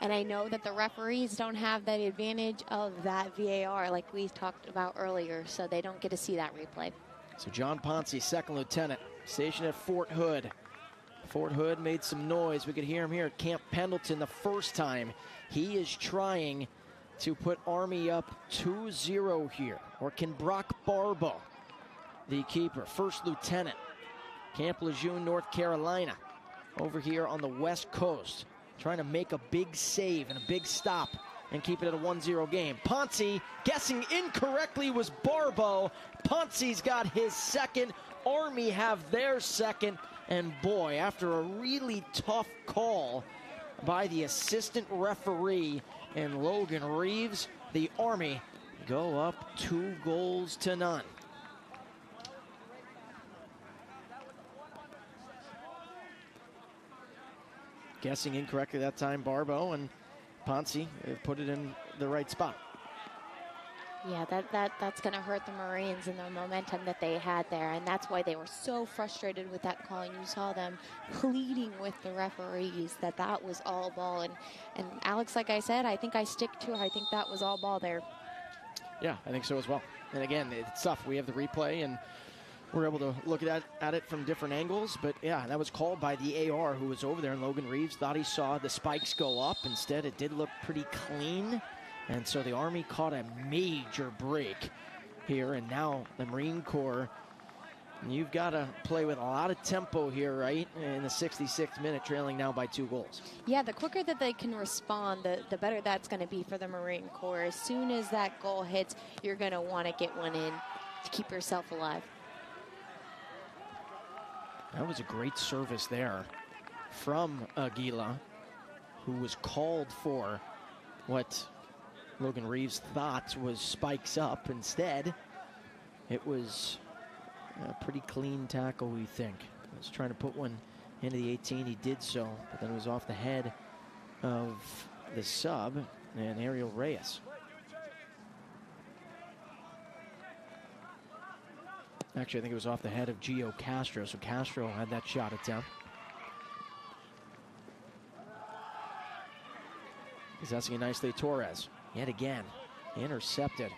And I know that the referees don't have that advantage of that VAR like we talked about earlier, so they don't get to see that replay. So John Ponce, second lieutenant, stationed at Fort Hood. Fort Hood made some noise. We could hear him here at Camp Pendleton the first time. He is trying to put Army up 2-0 here. Or can Brock Barbo, the keeper, first lieutenant, Camp Lejeune, North Carolina, over here on the West Coast, trying to make a big save and a big stop and keep it at a 1-0 game. Ponce, guessing incorrectly, was Barbo. Ponce's got his second. Army have their second. And boy, after a really tough call by the assistant referee and Logan Reeves, the Army go up 2-0. Guessing incorrectly that time, Barbo, and Ponce put it in the right spot. Yeah, that's going to hurt the Marines and the momentum that they had there, and that's why they were so frustrated with that call. And you saw them pleading with the referees that was all ball. And Alex, like I said, I think I stick to it. I think that was all ball there. Yeah, I think so as well. And again, it's tough. We have the replay, and We're able to look at it from different angles, but yeah, that was called by the AR who was over there, and Logan Reeves thought he saw the spikes go up. Instead, it did look pretty clean, and so the Army caught a major break here, and now the Marine Corps, you've got to play with a lot of tempo here, right, in the 66th minute, trailing now by 2 goals. Yeah, the quicker that they can respond, the better that's going to be for the Marine Corps. As soon as that goal hits, you're going to want to get one in to keep yourself alive. That was a great service there from Aguila, who was called for what Logan Reeves thought was spikes up. Instead, it was a pretty clean tackle, we think. He was trying to put one into the 18. He did so, but then it was off the head of the sub and Ariel Reyes. Actually, I think it was off the head of Gio Castro, so Castro had that shot attempt. Possessing it nicely, Torres. Yet again, intercepted.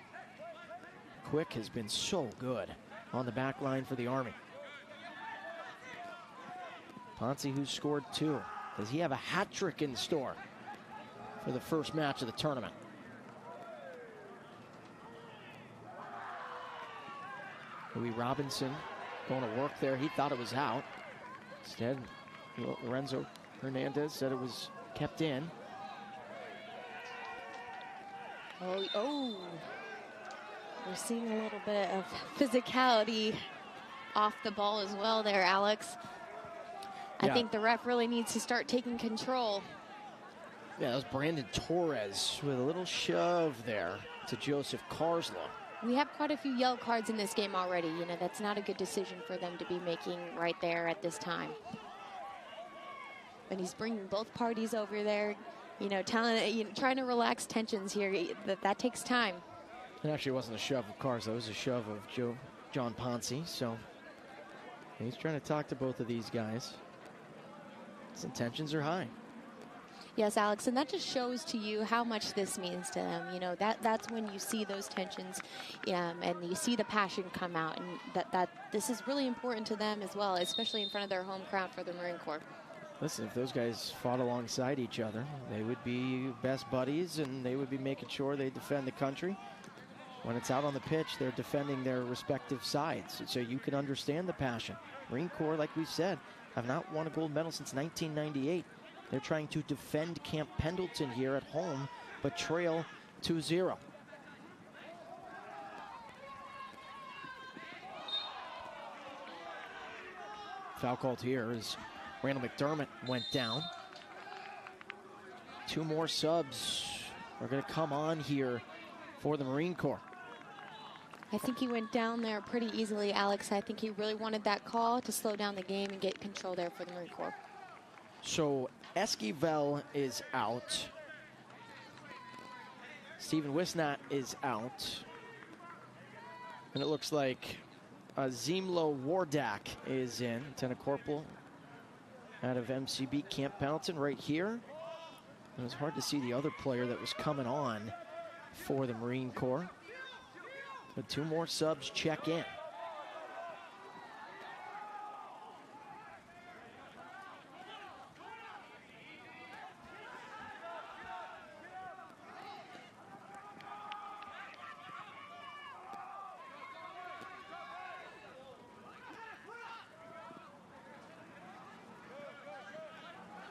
Quick has been so good on the back line for the Army. Ponce, who scored 2. Does he have a hat trick in store for the first match of the tournament? Louis Robinson going to work there. He thought it was out. Instead, Lorenzo Hernandez said it was kept in. Oh. We're seeing a little bit of physicality off the ball as well there, Alex. I think the ref really needs to start taking control. Yeah, that was Brandon Torres with a little shove there to Joseph Karslow. We have quite a few yellow cards in this game already. You know, that's not a good decision for them to be making right there at this time. And he's bringing both parties over there, you know, trying to relax tensions here. That takes time. It actually wasn't a shove of Karslow. It was a shove of John Ponce. So he's trying to talk to both of these guys. His tensions are high. Yes, Alex, and that just shows to you how much this means to them. You know, that's when you see those tensions and you see the passion come out, and that this is really important to them as well, especially in front of their home crowd for the Marine Corps. Listen, if those guys fought alongside each other, they would be best buddies, and they would be making sure they defend the country. When it's out on the pitch, they're defending their respective sides, so you can understand the passion. Marine Corps, like we said, have not won a gold medal since 1998. They're trying to defend Camp Pendleton here at home, but trail 2-0. Foul called here as Randall McDermott went down. 2 more subs are going to come on here for the Marine Corps. I think he went down there pretty easily, Alex. I think he really wanted that call to slow down the game and get control there for the Marine Corps. So Esquivel is out. Stephen Wisnat is out. And it looks like Zimlo Wardak is in. Lieutenant Corporal out of MCB Camp Pendleton right here. It was hard to see the other player that was coming on for the Marine Corps. But 2 more subs check in.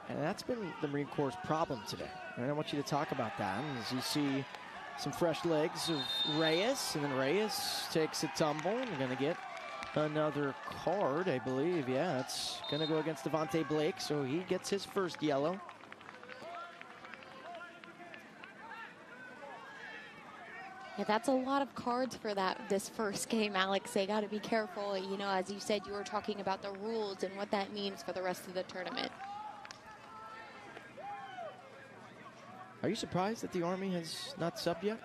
And that's been the Marine Corps' problem today. And I want you to talk about that as you see some fresh legs of Reyes, and then Reyes takes a tumble and we're going to get another card, I believe. Yeah, it's going to go against Devontae Blake, so he gets his first yellow. Yeah, that's a lot of cards for this first game, Alex. They got to be careful. You know, as you said, you were talking about the rules and what that means for the rest of the tournament. Are you surprised that the Army has not subbed yet?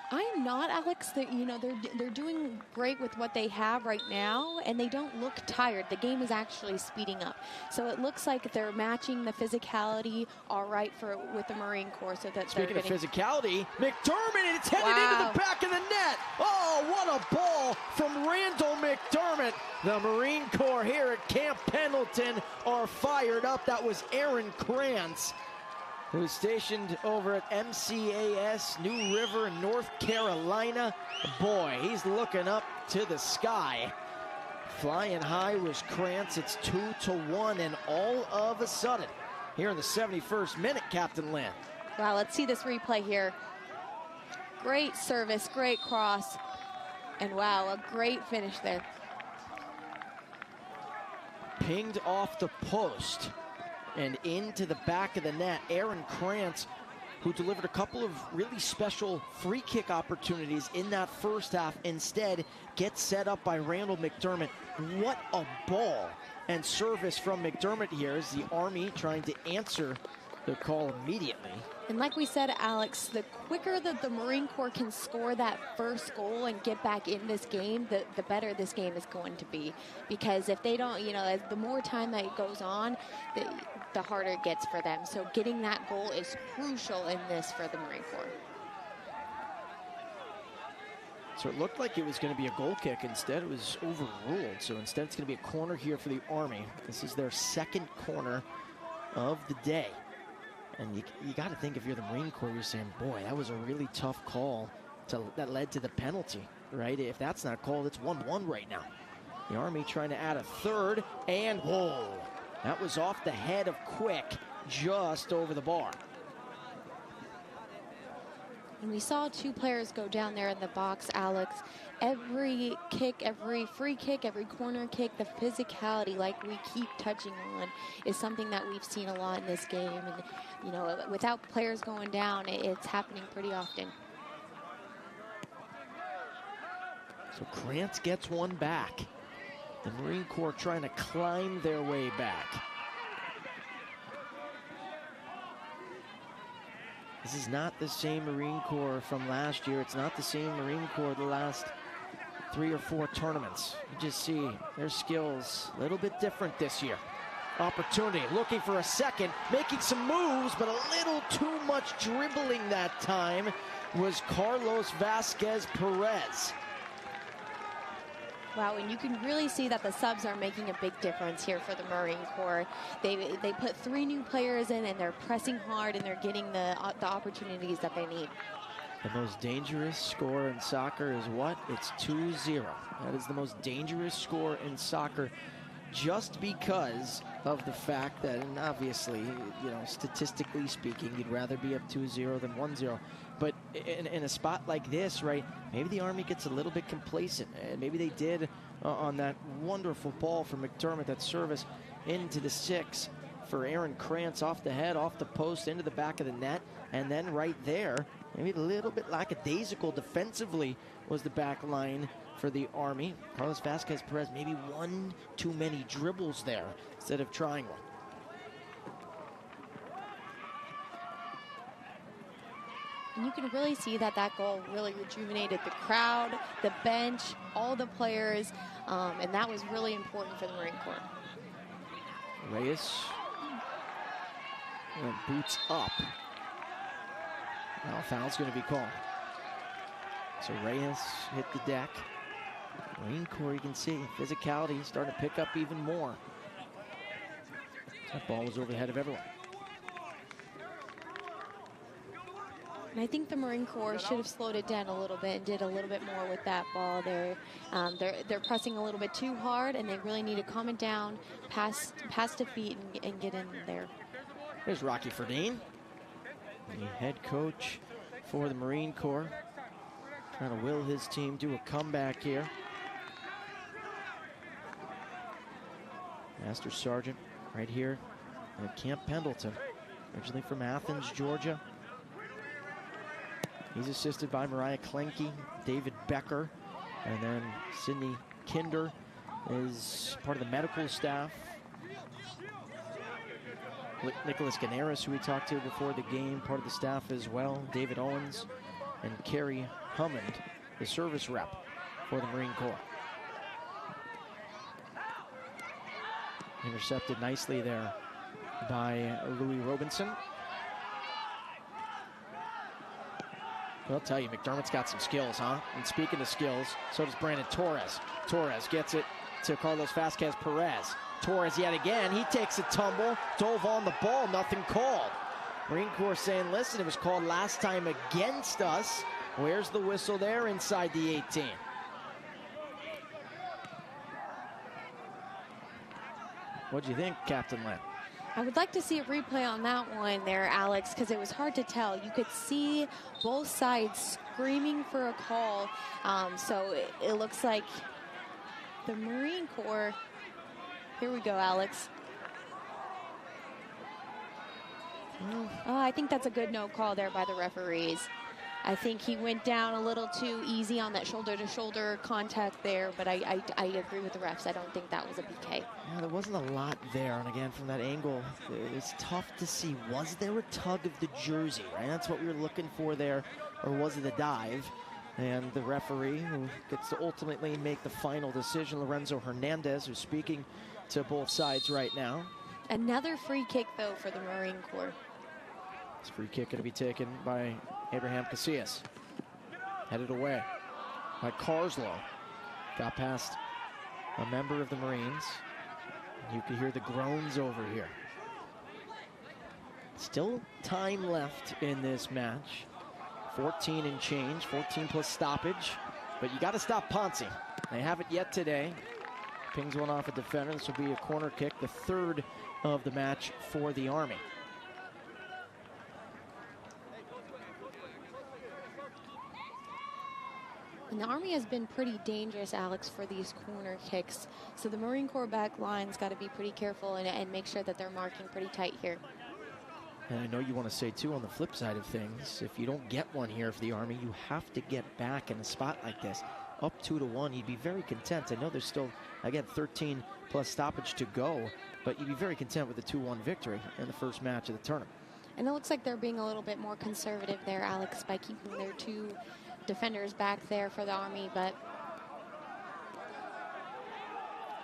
I'm not, Alex. They're doing great with what they have right now, and they don't look tired. The game is actually speeding up, so it looks like they're matching the physicality all right with the Marine Corps. So that speaking of physicality, McDermott, and it's headed Wow. into the back of the net. Oh, what a ball from Randall McDermott. The Marine Corps here at Camp Pendleton are fired up. That was Aaron Krantz, who's stationed over at MCAS New River in North Carolina. Boy, he's looking up to the sky. Flying high was Krantz. It's 2-1, and all of a sudden, here in the 71st minute, Captain Lynn. Wow, let's see this replay here. Great service, great cross, and wow, a great finish there. Pinged off the post and into the back of the net. Aaron Krantz, who delivered a couple of really special free kick opportunities in that first half, instead gets set up by Randall McDermott. What a ball and service from McDermott here as the Army trying to answer the call immediately. And like we said, Alex, the quicker that the Marine Corps can score that first goal and get back in this game, the better this game is going to be. Because if they don't, the more time that it goes on, the harder it gets for them. So getting that goal is crucial in this for the Marine Corps. So it looked like it was going to be a goal kick. Instead, it was overruled. So instead, it's going to be a corner here for the Army. This is their second corner of the day. And you got to think, if you're the Marine Corps, you're saying, boy, that was a really tough call that led to the penalty, right? If that's not called, it's 1-1 right now. The Army trying to add a third, and whoa, that was off the head of Quick, just over the bar. And we saw two players go down there in the box, Alex. Every kick, every free kick, every corner kick, the physicality, like we keep touching on, is something that we've seen a lot in this game. And, without players going down, it's happening pretty often. So Krantz gets one back. The Marine Corps trying to climb their way back. This is not the same Marine Corps from last year. It's not the same Marine Corps the last 3 or 4 tournaments. You just see their skills a little bit different this year. Opportunity, looking for a second, making some moves, but a little too much dribbling that time was Carlos Vasquez Perez. Wow, and you can really see that the subs are making a big difference here for the Marine Corps. They put 3 new players in, and they're pressing hard, and they're getting the opportunities that they need. The most dangerous score in soccer is what? It's 2-0. That is the most dangerous score in soccer, just because of the fact that, and obviously, statistically speaking, you'd rather be up 2-0 than 1-0. But in a spot like this, right, maybe the Army gets a little bit complacent. And maybe they did on that wonderful ball from McDermott, that service into the 6 for Aaron Krantz, off the head, off the post, into the back of the net. And then right there, maybe a little bit lackadaisical defensively was the back line for the Army. Carlos Vasquez Perez, maybe one too many dribbles there instead of trying one. And you can really see that goal really rejuvenated the crowd, the bench, all the players, and that was really important for the Marine Corps. Reyes boots up. Now foul's going to be called. So Reyes hit the deck. Marine Corps, you can see physicality starting to pick up even more. That ball was over the head of everyone. And I think the Marine Corps should have slowed it down a little bit and did a little bit more with that ball. They're pressing a little bit too hard, and they really need to calm it down, pass to feet, and get in there. There's Rocky Ferdine, the head coach for the Marine Corps, trying to will his team to a comeback here. Master Sergeant right here at Camp Pendleton, originally from Athens, Georgia. He's assisted by Mariah Klenke, David Becker, and then Sydney Kinder is part of the medical staff. Nicholas Ganaris, who we talked to before the game, part of the staff as well. David Owens and Carrie Hammond, the service rep for the Marine Corps. Intercepted nicely there by Louis Robinson. I'll tell you, McDermott's got some skills, huh? And speaking of skills, so does Brandon Torres. Torres gets it to Carlos Vasquez Perez. Torres yet again, he takes a tumble, dove on the ball, nothing called. Marine Corps saying, listen, it was called last time against us. Where's the whistle there inside the 18? What'd you think, Captain Lynn? I would like to see a replay on that one there, Alex, because it was hard to tell. You could see both sides screaming for a call. So it looks like the Marine Corps. Here we go, Alex. Oh, I think that's a good no call there by the referees. I think he went down a little too easy on that shoulder-to-shoulder contact there, but I agree with the refs. I don't think that was a PK. Yeah, there wasn't a lot there, and again, from that angle, it's tough to see. Was there a tug of the jersey, right? That's what we were looking for there, or was it a dive? And the referee, who gets to ultimately make the final decision, Lorenzo Hernandez, who's speaking to both sides right now. Another free kick, though, for the Marine Corps. This free kick going to be taken by Abraham Casillas. Headed away by Carslow. Got past a member of the Marines. You can hear the groans over here. Still time left in this match. 14 and change, 14 plus stoppage. But you got to stop Ponce. They haven't yet today. Pings one off a defender. This will be a corner kick, the third of the match for the Army. And the Army has been pretty dangerous, Alex, for these corner kicks. So the Marine Corps back line's got to be pretty careful and make sure that they're marking pretty tight here. And I know you want to say, too, on the flip side of things, if you don't get one here for the Army, you have to get back in a spot like this. Up 2-1, you'd be very content. I know there's still, again, 13 plus stoppage to go, but you'd be very content with a 2-1 victory in the first match of the tournament. And it looks like they're being a little bit more conservative there, Alex, by keeping their two defenders back there for the Army, but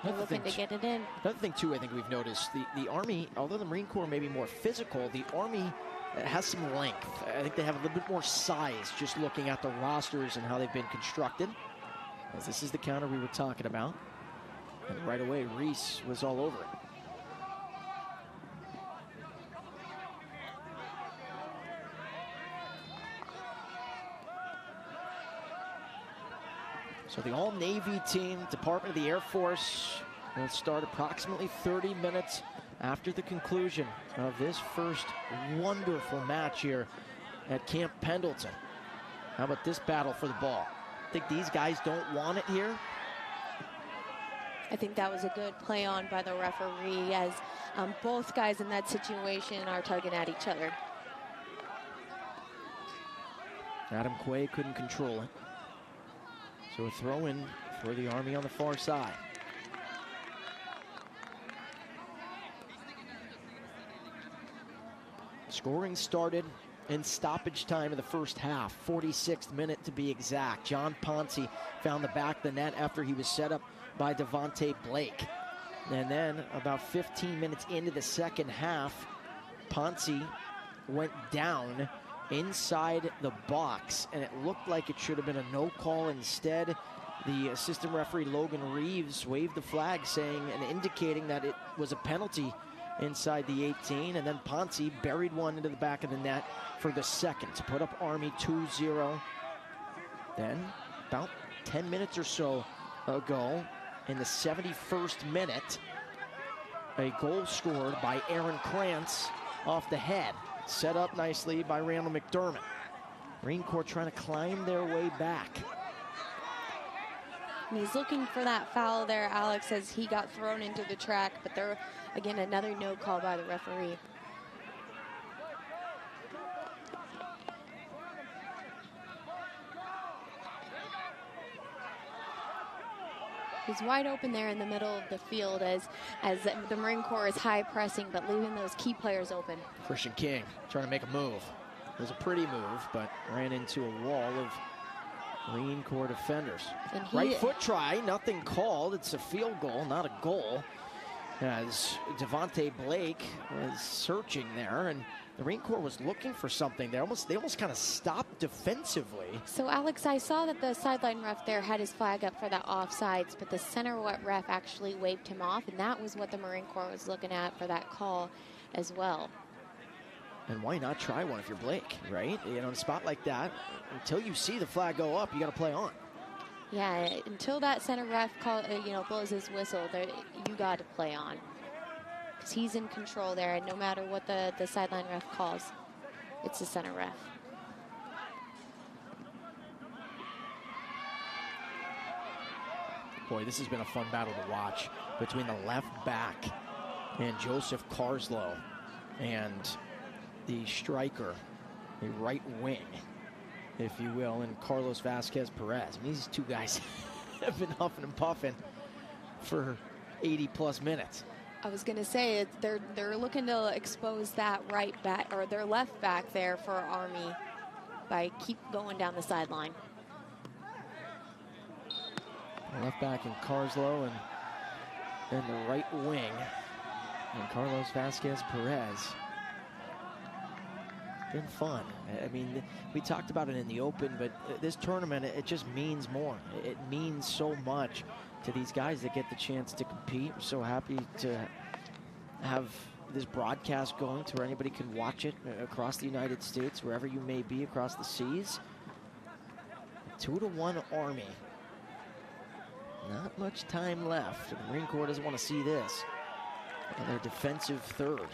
they're looking to get it in. Another thing, too, I think we've noticed, the Army, although the Marine Corps may be more physical, the Army has some length. I think they have a little bit more size just looking at the rosters and how they've been constructed. As this is the counter we were talking about. And right away, Reese was all over it. So the all-Navy team, Department of the Air Force, will start approximately 30 minutes after the conclusion of this first wonderful match here at Camp Pendleton. How about this battle for the ball? I think these guys don't want it here. I think that was a good play on by the referee, as both guys in that situation are tugging at each other. Adam Quay couldn't control it. So a throw in for the Army on the far side. Scoring started in stoppage time of the first half, 46th minute to be exact. John Ponce found the back of the net after he was set up by Devontae Blake. And then about 15 minutes into the second half, Ponce went down inside the box, and it looked like it should have been a no call. Instead, the assistant referee Logan Reeves waved the flag saying and indicating that it was a penalty inside the 18, and then Ponce buried one into the back of the net for the second to put up Army 2-0. Then about 10 minutes or so ago, in the 71st minute, a goal scored by Aaron Krantz off the head, set up nicely by Randall McDermott. Marine Corps trying to climb their way back. And he's looking for that foul there, Alex, as he got thrown into the track, but there, again, another no call by the referee. He's wide open there in the middle of the field as the Marine Corps is high pressing, but leaving those key players open. Christian King trying to make a move. It was a pretty move, but ran into a wall of Marine Corps defenders. And Right foot try, nothing called. It's a field goal, not a goal. As Devontae Blake was searching there, and the Marine Corps was looking for something. They almost kind of stopped defensively. So, Alex, I saw that the sideline ref there had his flag up for that offsides, but the center ref actually waved him off, and that was what the Marine Corps was looking at for that call as well. And why not try one if you're Blake, right? You know, in a spot like that, until you see the flag go up, you got to play on. Yeah, until that center ref blows his whistle, you got to play on. Because he's in control there, and no matter what the sideline ref calls, it's the center ref. Boy, this has been a fun battle to watch between the left back and Joseph Carslow and the striker, the right wing, if you will, and Carlos Vasquez Perez. I mean, these two guys have been huffing and puffing for 80-plus minutes. I was going to say, they're looking to expose that right back, or their left back there for Army by keep going down the sideline. Left back in Carslow and the right wing and Carlos Vasquez Perez. Been fun. I mean, we talked about it in the Open, but this tournament, it just means more. It means so much to these guys that get the chance to compete. I'm so happy to have this broadcast going to where anybody can watch it across the United States, wherever you may be across the seas. 2-1 Army. Not much time left. The Marine Corps doesn't want to see this. And their defensive third.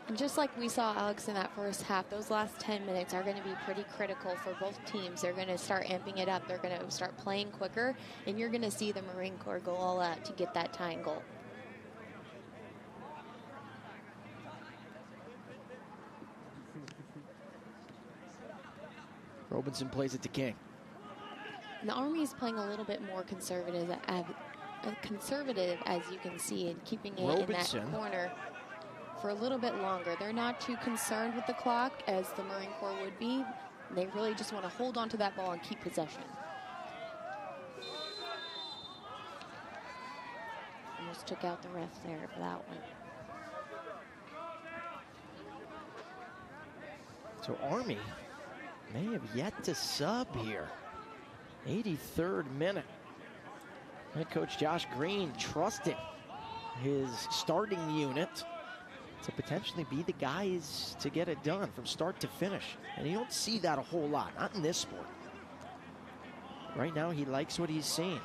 And just like we saw, Alex, in that first half, those last 10 minutes are going to be pretty critical for both teams. They're going to start amping it up. They're going to start playing quicker, and you're going to see the Marine Corps go all out to get that tying goal. Robinson plays it to King. And the Army is playing a little bit more conservative, as you can see, and keeping it Robinson in that corner for a little bit longer. They're not too concerned with the clock as the Marine Corps would be. They really just want to hold on to that ball and keep possession. Almost took out the ref there for that one. So Army may have yet to sub here. 83rd minute. Head coach Josh Green trusting his starting unit to potentially be the guys to get it done from start to finish. And you don't see that a whole lot, not in this sport. Right now, he likes what he's seeing.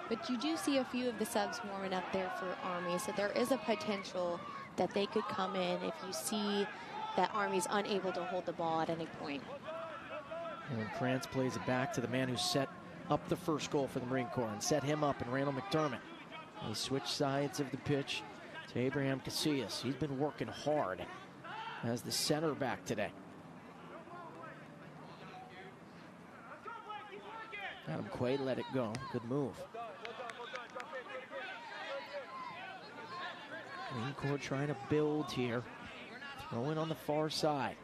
But you do see a few of the subs warming up there for Army, so there is a potential that they could come in if you see that Army's unable to hold the ball at any point. And Krantz plays it back to the man who set up the first goal for the Marine Corps and set him up in Randall McDermott. He switched sides of the pitch to Abraham Casillas. He's been working hard as the center back today. Adam Quaid let it go. Good move. Marine Corps trying to build here. Throw in on the far side.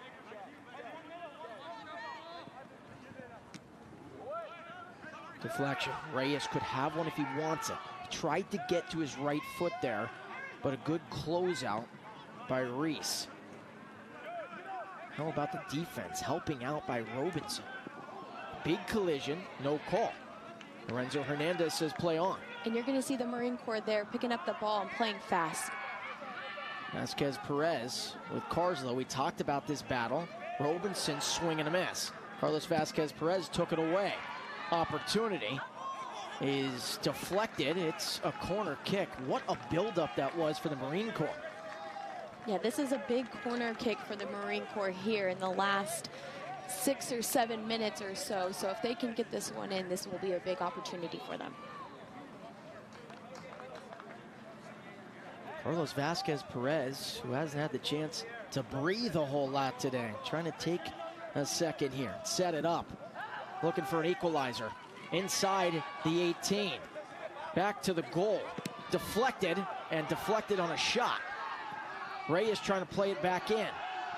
Deflection. Reyes could have one if he wants it. He tried to get to his right foot there, but a good closeout by Reese. How about the defense helping out by Robinson? Big collision, no call. Lorenzo Hernandez says play on. And you're going to see the Marine Corps there picking up the ball and playing fast. Vasquez Perez with Carslow. We talked about this battle. Robinson swing and a miss. Carlos Vasquez Perez took it away. Opportunity is deflected. It's a corner kick. What a buildup that was for the Marine Corps. Yeah, this is a big corner kick for the Marine Corps here in the last 6 or 7 minutes or so. So if they can get this one in, this will be a big opportunity for them. Carlos Vasquez Perez, who hasn't had the chance to breathe a whole lot today, trying to take a second here, set it up. Looking for an equalizer inside the 18. Back to the goal. Deflected, and deflected on a shot. Reyes trying to play it back in.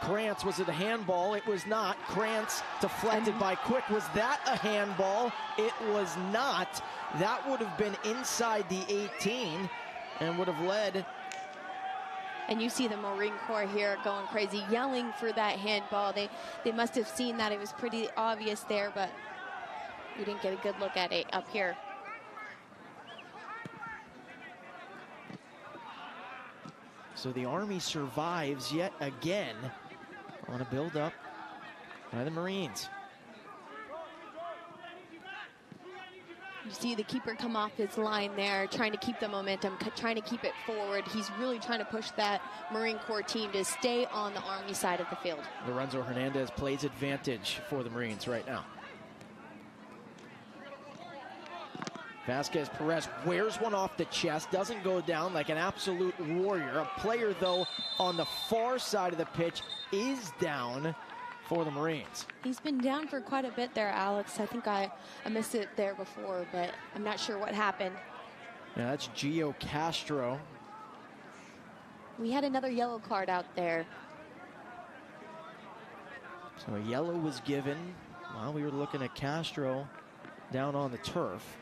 Krantz, was it a handball? It was not. Krantz deflected by Quick. Was that a handball? It was not. That would have been inside the 18 and would have led. And you see the Marine Corps here going crazy, yelling for that handball. They must have seen that. It was pretty obvious there, but we didn't get a good look at it up here. So the Army survives yet again on a build-up by the Marines. You see the keeper come off his line there, trying to keep the momentum, trying to keep it forward. He's really trying to push that Marine Corps team to stay on the Army side of the field. Lorenzo Hernandez plays advantage for the Marines right now. Vasquez Perez wears one off the chest, doesn't go down like an absolute warrior. A player, though, on the far side of the pitch is down for the Marines. He's been down for quite a bit there, Alex. I think I missed it there before, but I'm not sure what happened. Yeah, that's Gio Castro. We had another yellow card out there. So a yellow was given while we were looking at Castro down on the turf.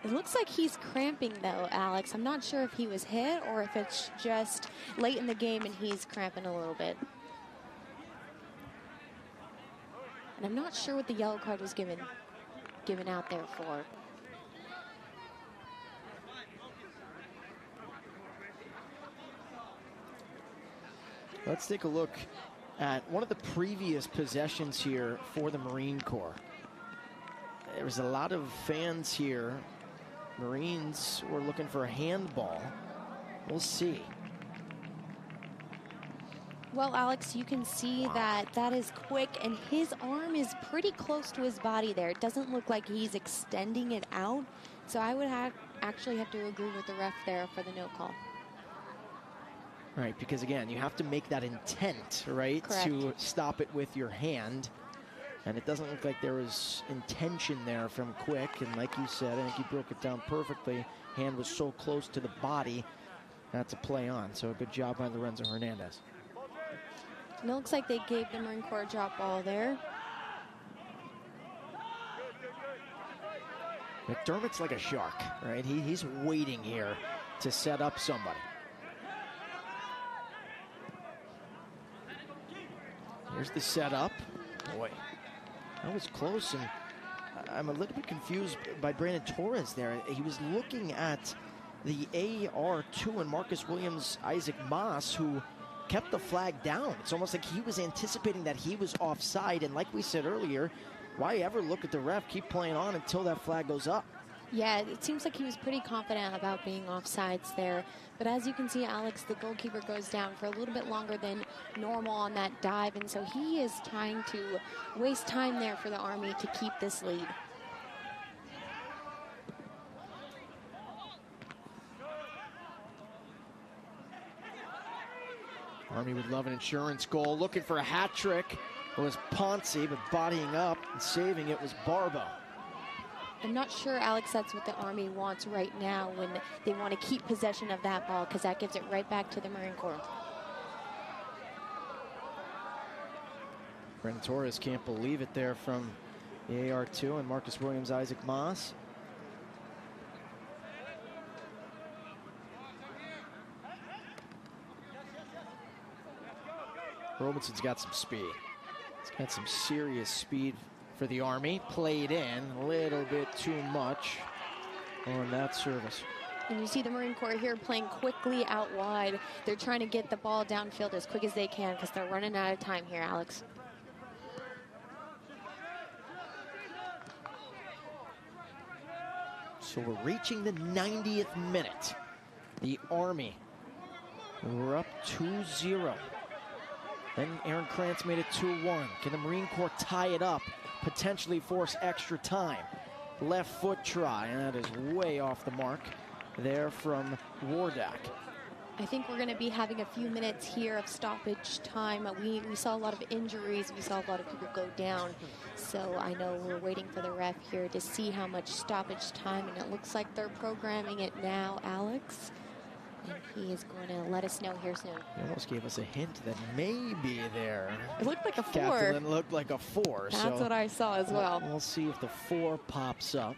It looks like he's cramping, though, Alex. I'm not sure if he was hit or if it's just late in the game and he's cramping a little bit. And I'm not sure what the yellow card was given out there for. Let's take a look at one of the previous possessions here for the Marine Corps. There was a lot of fans here. Marines were looking for a handball. We'll see. Well, Alex, you can see that is Quick, and his arm is pretty close to his body there. It doesn't look like he's extending it out. So I would actually have to agree with the ref there for the no call. Right, because again, you have to make that intent, right? Correct. To stop it with your hand. And it doesn't look like there was intention there from Quick. And like you said, I think you broke it down perfectly. Hand was so close to the body. That's a play on. So a good job by Lorenzo Hernandez. And it looks like they gave the Marine Corps a drop ball there. McDermott's like a shark, right? He's waiting here to set up somebody. Here's the setup. Boy, that was close, and I'm a little bit confused by Brandon Torres there. He was looking at the AR2 and Marcus Williams, Isaac Moss, who kept the flag down. It's almost like he was anticipating that he was offside, and like we said earlier, why ever look at the ref? Keep playing on until that flag goes up. Yeah, it seems like he was pretty confident about being offsides there. But as you can see, Alex, the goalkeeper goes down for a little bit longer than normal on that dive. And so he is trying to waste time there for the Army to keep this lead. Army would love an insurance goal. Looking for a hat trick. It was Ponce, but bodying up and saving it was Barbo. I'm not sure, Alex, that's what the Army wants right now when they want to keep possession of that ball, because that gives it right back to the Marine Corps. Brandon Torres can't believe it there from the AR2 and Marcus Williams, Isaac Moss. Robinson's got some speed. He's got some serious speed for the Army. Played in a little bit too much on that service. And you see the Marine Corps here playing quickly out wide. They're trying to get the ball downfield as quick as they can because they're running out of time here, Alex. So we're reaching the 90th minute. The Army, we're up 2-0. Then Aaron Krantz made it 2-1. Can the Marine Corps tie it up? Potentially force extra time. Left foot try, and that is way off the mark there from Wardak. I think we're going to be having a few minutes here of stoppage time. We saw a lot of injuries. We saw a lot of people go down. So I know we're waiting for the ref here to see how much stoppage time, and it looks like they're programming it now, Alex. And he is going to let us know here soon. He almost gave us a hint that maybe there. It looked like a 4. Captain looked like a 4. That's so what I saw as well. We'll see if the 4 pops up.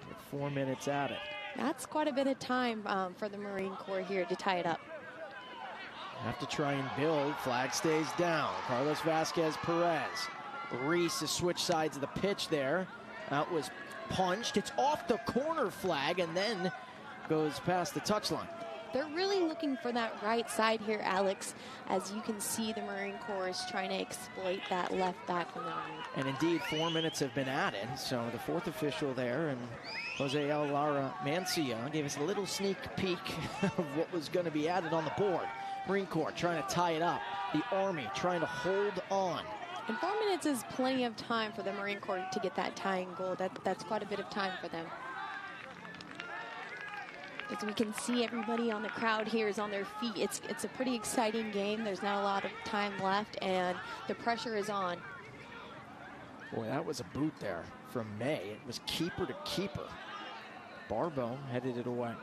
With 4 minutes at it. That's quite a bit of time for the Marine Corps here to tie it up. Have to try and build. Flag stays down. Carlos Vasquez Perez. Reese has switched sides of the pitch there. That was punched. It's off the corner flag and then goes past the touchline. They're really looking for that right side here, Alex. As you can see, the Marine Corps is trying to exploit that left back from the Marine. And indeed, 4 minutes have been added. So the 4th official there, and Jose El Lara Mancia gave us a little sneak peek of what was going to be added on the board. Marine Corps trying to tie it up. The Army trying to hold on. And 4 minutes is plenty of time for the Marine Corps to get that tying goal. That's quite a bit of time for them. As we can see, everybody on the crowd here is on their feet. It's a pretty exciting game. There's not a lot of time left, and the pressure is on. Boy, that was a boot there from May. It was keeper to keeper. Barbeau headed it away.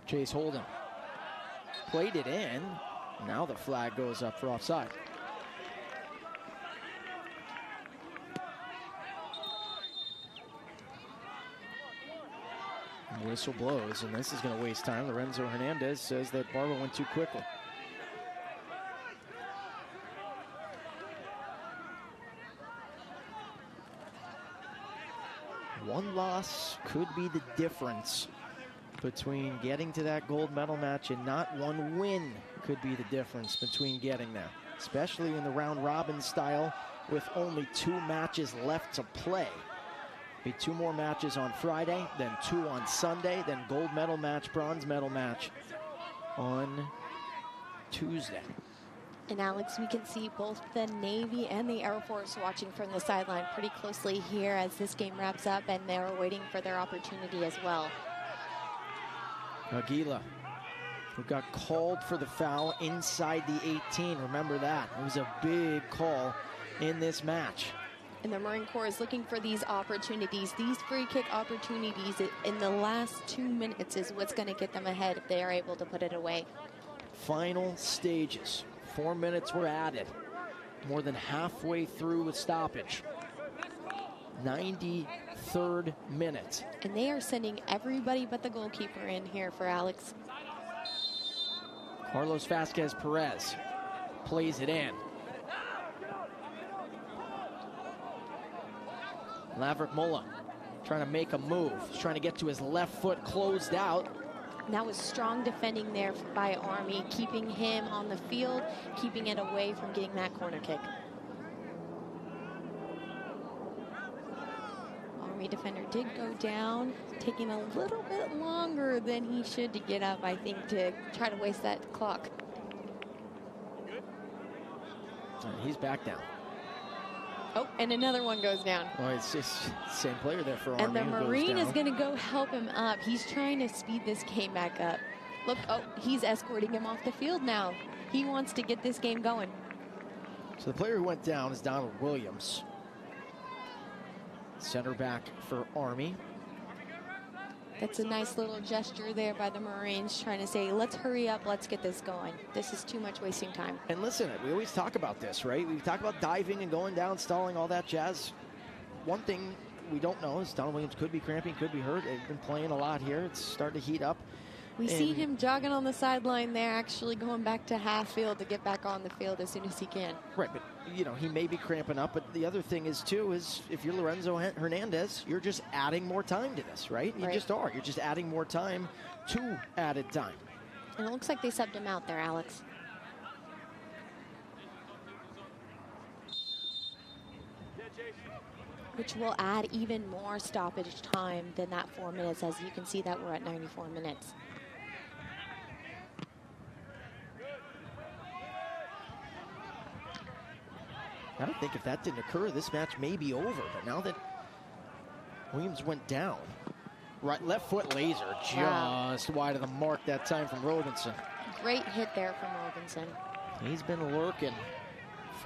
Chase Holden played it in. Now the flag goes up for offside. Whistle blows, and this is going to waste time. Lorenzo Hernandez says that Barbeau went too quickly. One loss could be the difference between getting to that gold medal match, and not one win could be the difference between getting there, especially in the round robin style with only 2 matches left to play. Be 2 more matches on Friday, then 2 on Sunday, then gold medal match, bronze medal match on Tuesday. And Alex, we can see both the Navy and the Air Force watching from the sideline pretty closely here as this game wraps up, and they're waiting for their opportunity as well. Aguila, who got called for the foul inside the 18. Remember that. It was a big call in this match. And the Marine Corps is looking for these opportunities, these free kick opportunities in the last 2 minutes is what's going to get them ahead if they are able to put it away. Final stages. 4 minutes were added. More than halfway through with stoppage. 93rd minute. And they are sending everybody but the goalkeeper in here for Alex. Carlos Vasquez Perez plays it in. Laverick Mulla trying to make a move. He's trying to get to his left foot, closed out. And that was strong defending there by Army, keeping him on the field, keeping it away from getting that corner kick. Army defender did go down, taking a little bit longer than he should to get up, I think, to try to waste that clock. He's back down. Oh, and another one goes down. Well, it's just same player there for Army. And the Marine is going to go help him up. He's trying to speed this game back up. Look, oh, he's escorting him off the field now. He wants to get this game going. So the player who went down is Donald Williams. Center back for Army. That's a nice little gesture there by the Marines, trying to say, let's hurry up, let's get this going. This is too much wasting time. And listen, we always talk about this, right? We talk about diving and going down, stalling, all that jazz. One thing we don't know is Donald Williams could be cramping, could be hurt. They've been playing a lot here. It's starting to heat up. We see him jogging on the sideline there, actually going back to half field to get back on the field as soon as he can. Right, but you know, he may be cramping up, but the other thing is too, is if you're Lorenzo Hernandez, you're just adding more time to this, right? You just are. You're just adding more time to added time. And it looks like they subbed him out there, Alex. Which will add even more stoppage time than that 4 minutes. As you can see that we're at 94 minutes. I don't think if that didn't occur, this match may be over. But now that Williams went down, right left foot laser just wide of the mark that time from Robinson. Great hit there from Robinson. He's been lurking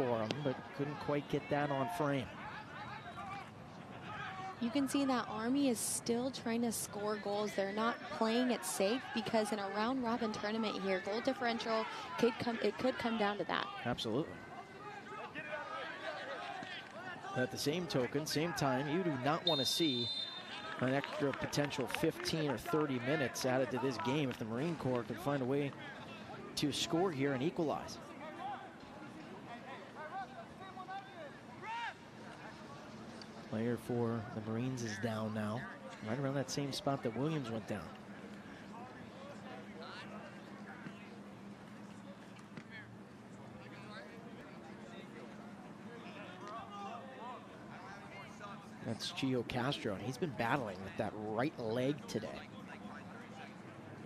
for him, but couldn't quite get that on frame. You can see that Army is still trying to score goals. They're not playing it safe because in a round-robin tournament here, goal differential it could come down to that. Absolutely. But at the same token, same time, you do not want to see an extra potential 15 or 30 minutes added to this game if the Marine Corps can find a way to score here and equalize. Player for the Marines is down now, right around that same spot that Williams went down. That's Gio Castro, and he's been battling with that right leg today.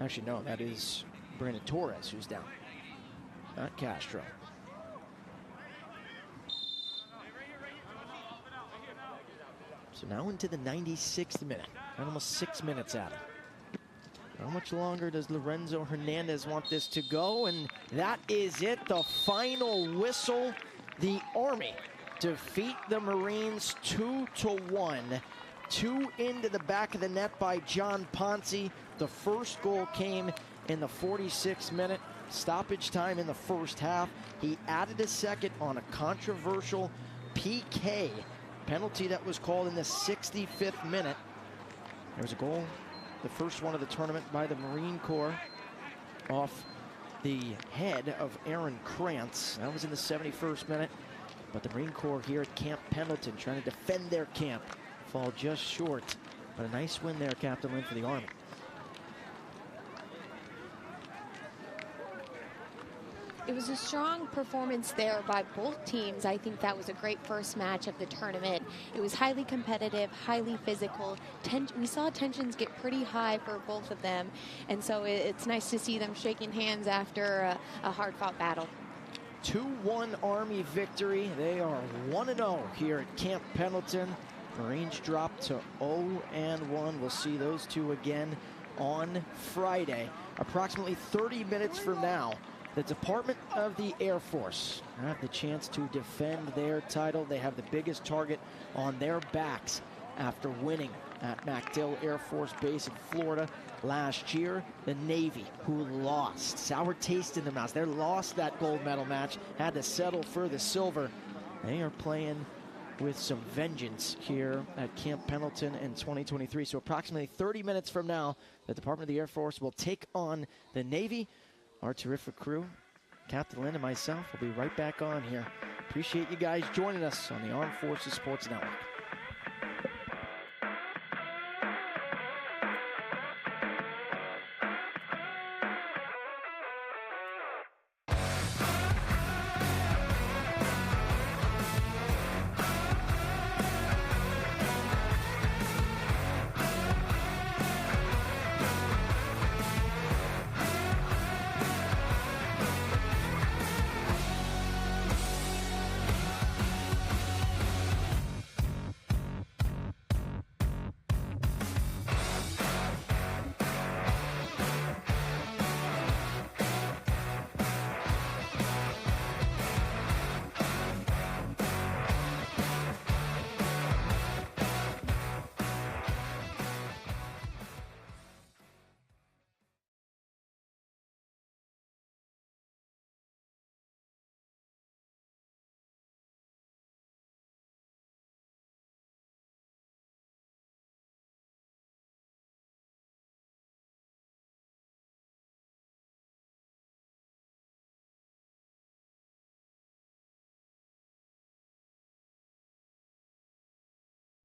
Actually, no, that is Brandon Torres who's down, not Castro. So now into the 96th minute, almost 6 minutes at it. How much longer does Lorenzo Hernandez want this to go? And that is it, the final whistle. The Army defeat the Marines 2-1. 2 into the back of the net by John Ponce. The first goal came in the 46th minute. Stoppage time in the first half. He added a second on a controversial PK penalty that was called in the 65th minute. There was a goal, the first one of the tournament by the Marine Corps off the head of Aaron Krantz. That was in the 71st minute. But the Marine Corps here at Camp Pendleton trying to defend their camp fall just short. But a nice win there, Captain Lynn, for the Army. It was a strong performance there by both teams. I think that was a great first match of the tournament. It was highly competitive, highly physical. We saw tensions get pretty high for both of them. And so it's nice to see them shaking hands after a hard-fought battle. 2-1 Army victory. They are 1-0 here at Camp Pendleton. Marines drop to 0-1. We'll see those two again on Friday. Approximately 30 minutes from now, the Department of the Air Force have the chance to defend their title. They have the biggest target on their backs after winning at MacDill Air Force Base in Florida last year. The Navy, who lost, sour taste in their mouths. They lost that gold medal match, had to settle for the silver. They are playing with some vengeance here at Camp Pendleton in 2023. So approximately 30 minutes from now, the Department of the Air Force will take on the Navy. Our terrific crew, Captain Lynn and myself, will be right back on here. Appreciate you guys joining us on the Armed Forces Sports Network.